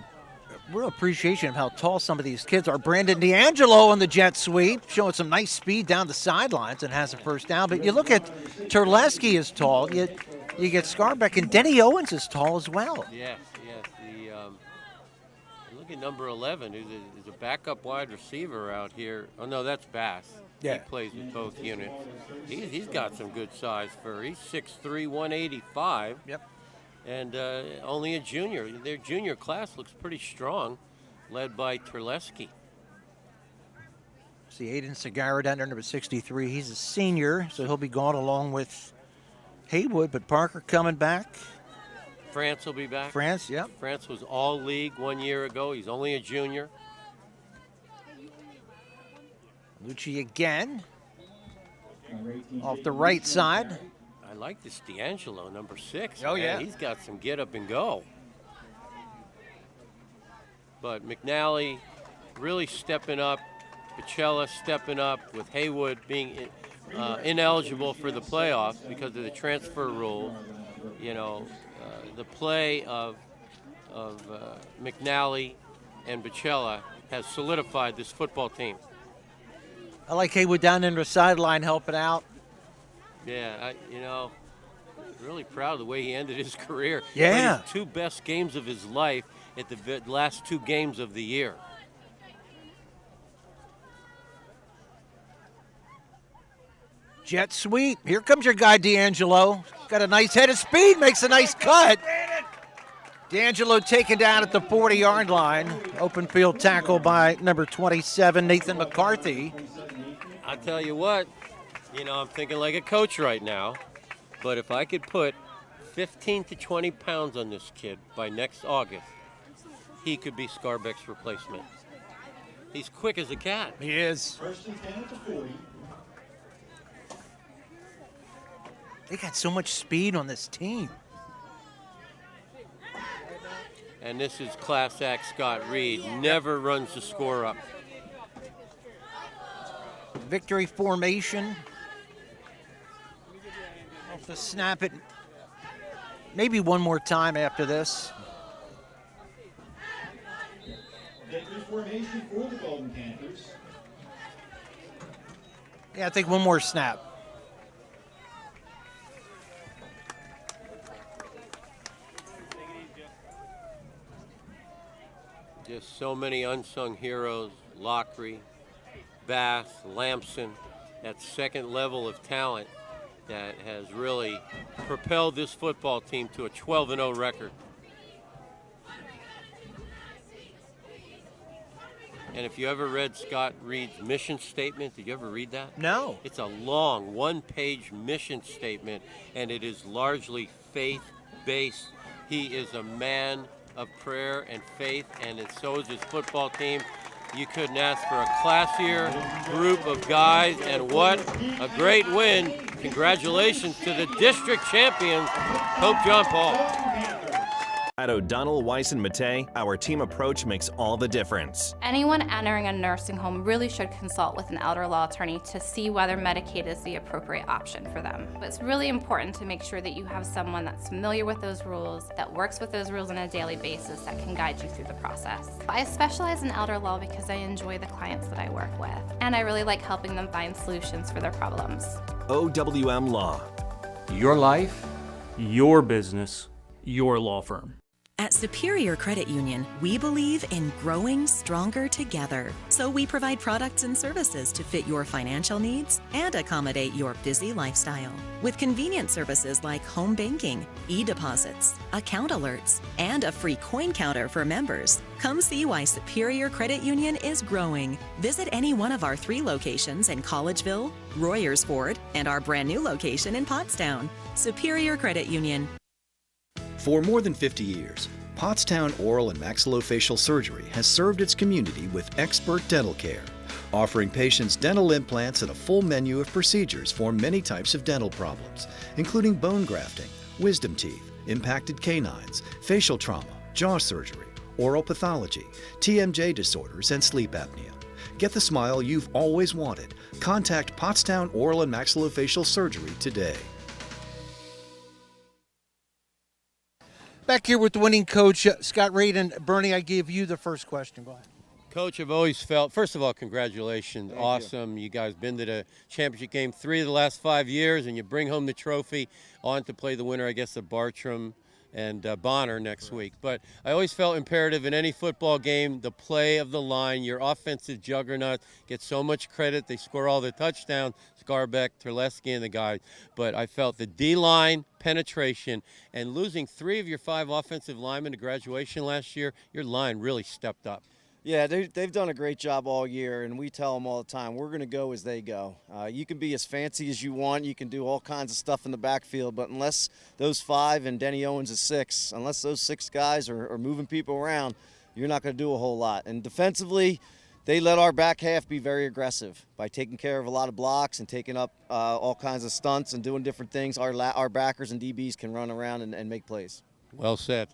S3: real appreciation of how tall some of these kids are. Brandon D'Angelo on the jet sweep, showing some nice speed down the sidelines and has a first down. But you look at Terleski is tall. You get Scarbeck, and Denny Owens is tall as well.
S4: Yes, yes. Look at number 11, who's a backup wide receiver out here. Oh, no, that's Bass.
S3: Yeah.
S4: He plays with both units. He's got some good size for. He's 6'3", 185.
S3: Yep.
S4: And only a junior. Their junior class looks pretty strong, led by Terleski.
S3: See Aiden Segarra down there, number 63. He's a senior, so he'll be gone along with Haywood, but Parker coming back.
S4: France will be back.
S3: France, yep.
S4: France was all league 1 year ago. He's only a junior.
S3: Lucci again. Off the right side.
S4: I like this D'Angelo, number 6.
S3: Oh,
S4: man.
S3: yeah.
S4: He's got some get up and go. But McNally really stepping up. Pacella stepping up, with Haywood being ineligible for the playoffs because of the transfer rule. You know, the play of McNally and Pacella has solidified this football team.
S3: I like Haywood down in the sideline helping out.
S4: Yeah, really proud of the way he ended his career.
S3: Yeah.
S4: Played his 2 best games of his life at the last 2 games of the year.
S3: Jet sweep. Here comes your guy, D'Angelo. Got a nice head of speed, makes a nice cut. D'Angelo taken down at the 40-yard line. Open field tackle by number 27, Nathan McCarthy.
S4: I tell you what, I'm thinking like a coach right now, but if I could put 15 to 20 pounds on this kid by next August, he could be Scarbeck's replacement. He's quick as a cat.
S3: He is.
S12: First and 10 at the 40.
S3: They got so much speed on this team.
S4: And this is class act Scott Reed. Never runs the score up.
S3: Victory formation. Have to snap it maybe one more time after this.
S12: Victory formation for the Golden Panthers.
S3: Yeah, I think one more snap.
S4: Just so many unsung heroes. Lockery, Bass, Lamson, that second level of talent that has really propelled this football team to a 12-0 record. And if you ever read Scott Reed's mission statement, did you ever read that?
S3: No.
S4: It's a long one-page mission statement, and it is largely faith-based. He is a man of prayer and faith, and so is his football team. You couldn't ask for a classier group of guys, and what a great win. Congratulations to the district champions, Pope John Paul.
S7: At O'Donnell, Weiss, and Mattei, our team approach makes all the difference.
S8: Anyone entering a nursing home really should consult with an elder law attorney to see whether Medicaid is the appropriate option for them. But it's really important to make sure that you have someone that's familiar with those rules, that works with those rules on a daily basis, that can guide you through the process. I specialize in elder law because I enjoy the clients that I work with, and I really like helping them find solutions for their problems.
S7: OWM Law.
S19: Your life, your business, your law firm.
S10: At Superior Credit Union, we believe in growing stronger together. So we provide products and services to fit your financial needs and accommodate your busy lifestyle. With convenient services like home banking, e-deposits, account alerts, and a free coin counter for members. Come see why Superior Credit Union is growing. Visit any one of our 3 locations in Collegeville, Royersford, and our brand new location in Pottstown. Superior Credit Union.
S13: For more than 50 years, Pottstown Oral and Maxillofacial Surgery has served its community with expert dental care, offering patients dental implants and a full menu of procedures for many types of dental problems, including bone grafting, wisdom teeth, impacted canines, facial trauma, jaw surgery, oral pathology, TMJ disorders, and sleep apnea. Get the smile you've always wanted. Contact Pottstown Oral and Maxillofacial Surgery today.
S3: Back here with the winning coach, Scott Reed. And Bernie, I give you the first question. Go ahead.
S4: Coach, I've always felt, first of all, congratulations. Awesome. You guys been to the championship game 3 of the last 5 years, and you bring home the trophy on to play the winner, I guess, of Bartram and Bonner next week. But I always felt imperative in any football game, the play of the line, your offensive juggernaut gets so much credit. They score all the touchdowns, Scarbeck, Terleski, and the guys. But I felt the D-line penetration and losing 3 of your 5 offensive linemen to graduation last year, your line really stepped up.
S6: Yeah, they've done a great job all year, and we tell them all the time, we're going to go as they go. You can be as fancy as you want. You can do all kinds of stuff in the backfield, but unless those 5 and Denny Owens is 6, unless those 6 guys are moving people around, you're not going to do a whole lot. And defensively, they let our back half be very aggressive by taking care of a lot of blocks and taking up all kinds of stunts and doing different things. Our backers and DBs can run around and make plays.
S4: Well said.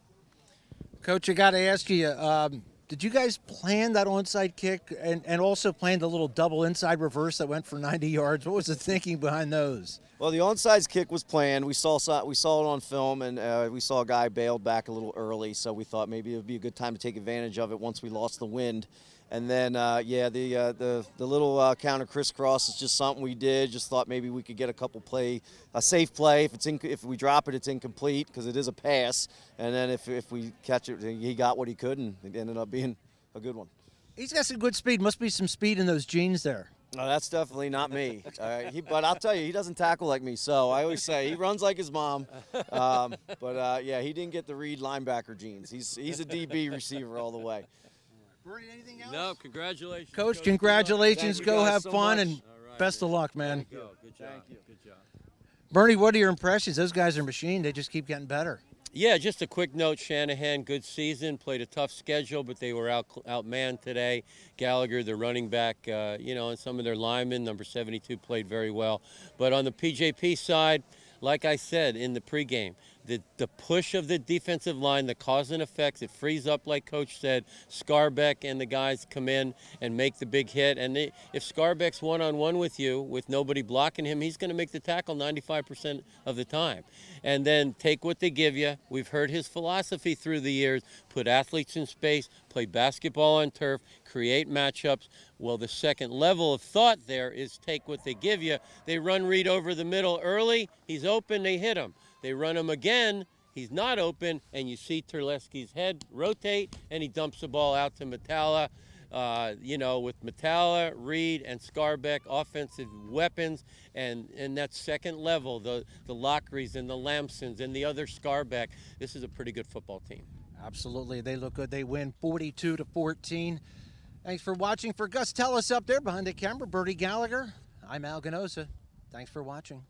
S3: Coach, I got to ask you, did you guys plan that onside kick and also plan the little double inside reverse that went for 90 yards? What was the thinking behind those?
S6: Well, the onside kick was planned. We saw it on film, and we saw a guy bailed back a little early, so we thought maybe it would be a good time to take advantage of it once we lost the wind. And then, the little counter crisscross is just something we did. Just thought maybe we could get a safe play. If we drop it, it's incomplete because it is a pass. And then if we catch it, he got what he could, and it ended up being a good one.
S3: He's got some good speed. Must be some speed in those jeans there.
S6: No, that's definitely not me. But I'll tell you, he doesn't tackle like me. So I always say he runs like his mom. He didn't get the Reed linebacker jeans. He's a DB receiver all the way.
S3: Bernie, anything else?
S4: No, congratulations.
S3: Coach, congratulations. Go have fun,
S6: much.
S3: and best of luck, man.
S4: Good job.
S6: Thank you.
S4: Good job.
S3: Bernie, what are your impressions? Those guys are a machine. They just keep getting better.
S4: Yeah, just a quick note. Shanahan, good season, played a tough schedule, but they were outmanned today. Gallagher, the running back, and some of their linemen, number 72, played very well. But on the PJP side, like I said in the pregame, the push of the defensive line, the cause and effects, it frees up, like Coach said. Scarbeck and the guys come in and make the big hit. And if Scarbeck's one-on-one with you, with nobody blocking him, he's going to make the tackle 95% of the time. And then take what they give you. We've heard his philosophy through the years. Put athletes in space, play basketball on turf, create matchups. Well, the second level of thought there is take what they give you. They run Reed over the middle early. He's open, they hit him. They run him again, he's not open, and you see Terleski's head rotate, and he dumps the ball out to Metalla. With Metalla, Reed, and Scarbeck, offensive weapons, and that second level, the Lockeries and the Lamsons and the other Scarbeck, this is a pretty good football team.
S3: Absolutely, they look good. They win 42-14. Thanks for watching. For Gus Tellis up there behind the camera, Bertie Gallagher, I'm Al Ganosa. Thanks for watching.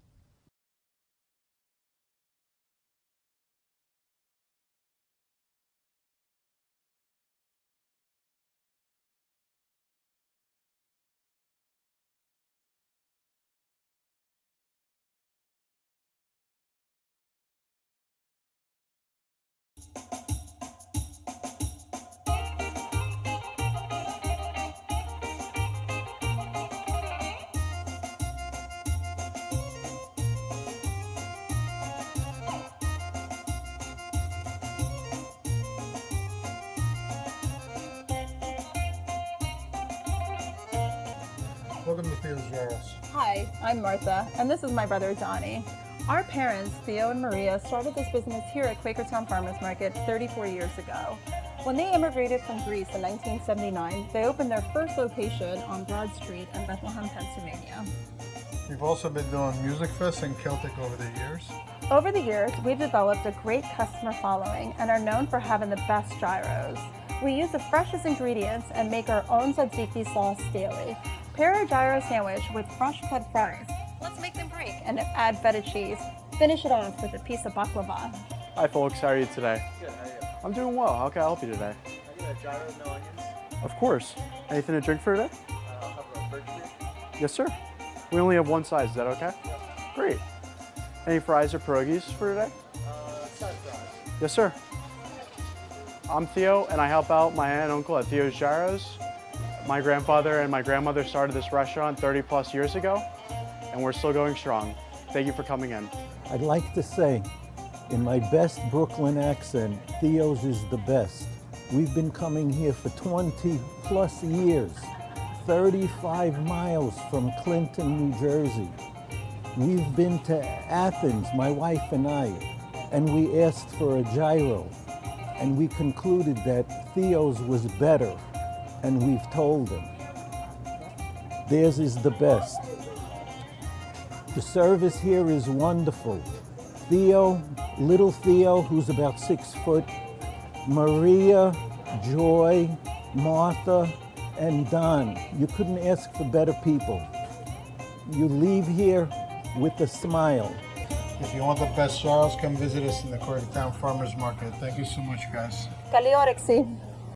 S2: Welcome to Theaters Yaros.
S22: Hi, I'm Martha, and this is my brother Johnny.
S2: Our parents, Theo and Maria, started this business here at Quakertown Farmers Market 34 years ago. When they immigrated from Greece in 1979, they opened their first location on Broad Street in Bethlehem, Pennsylvania.
S22: We've also been doing Music Fest and Celtic over the years.
S2: Over the years, we've developed a great customer following and are known for having the best gyros. We use the freshest ingredients and make our own tzatziki sauce daily. Pair our gyro sandwich with fresh cut fries. Let's make them break and add feta cheese. Finish it off with a piece of baklava.
S23: Hi folks, how are you today?
S22: Good, how are you?
S23: I'm doing well. How can I help you today?
S22: I get a gyro, no onions.
S23: Of course. Anything to drink for today?
S22: I'll have a birch tree.
S23: Yes, sir. We only have one size. Is that okay?
S22: Yeah.
S23: Great. Any fries or pierogies for today?
S22: Side fries.
S23: Yes, sir. I'm Theo, and I help out my aunt and uncle at Theo's Gyros. My grandfather and my grandmother started this restaurant 30 plus years ago, and we're still going strong. Thank you for coming in.
S24: I'd like to say, in my best Brooklyn accent, Theo's is the best. We've been coming here for 20 plus years, 35 miles from Clinton, New Jersey. We've been to Athens, my wife and I, and we asked for a gyro, and we concluded that Theo's was better, and we've told them. Theirs is the best. The service here is wonderful. Theo, little Theo, who's about 6 foot, Maria, Joy, Martha, and Don. You couldn't ask for better people. You leave here with a smile.
S22: If you want the best gyros, come visit us in the Quakertown Farmers Market. Thank you so much, guys.
S2: Καλή όρεξη.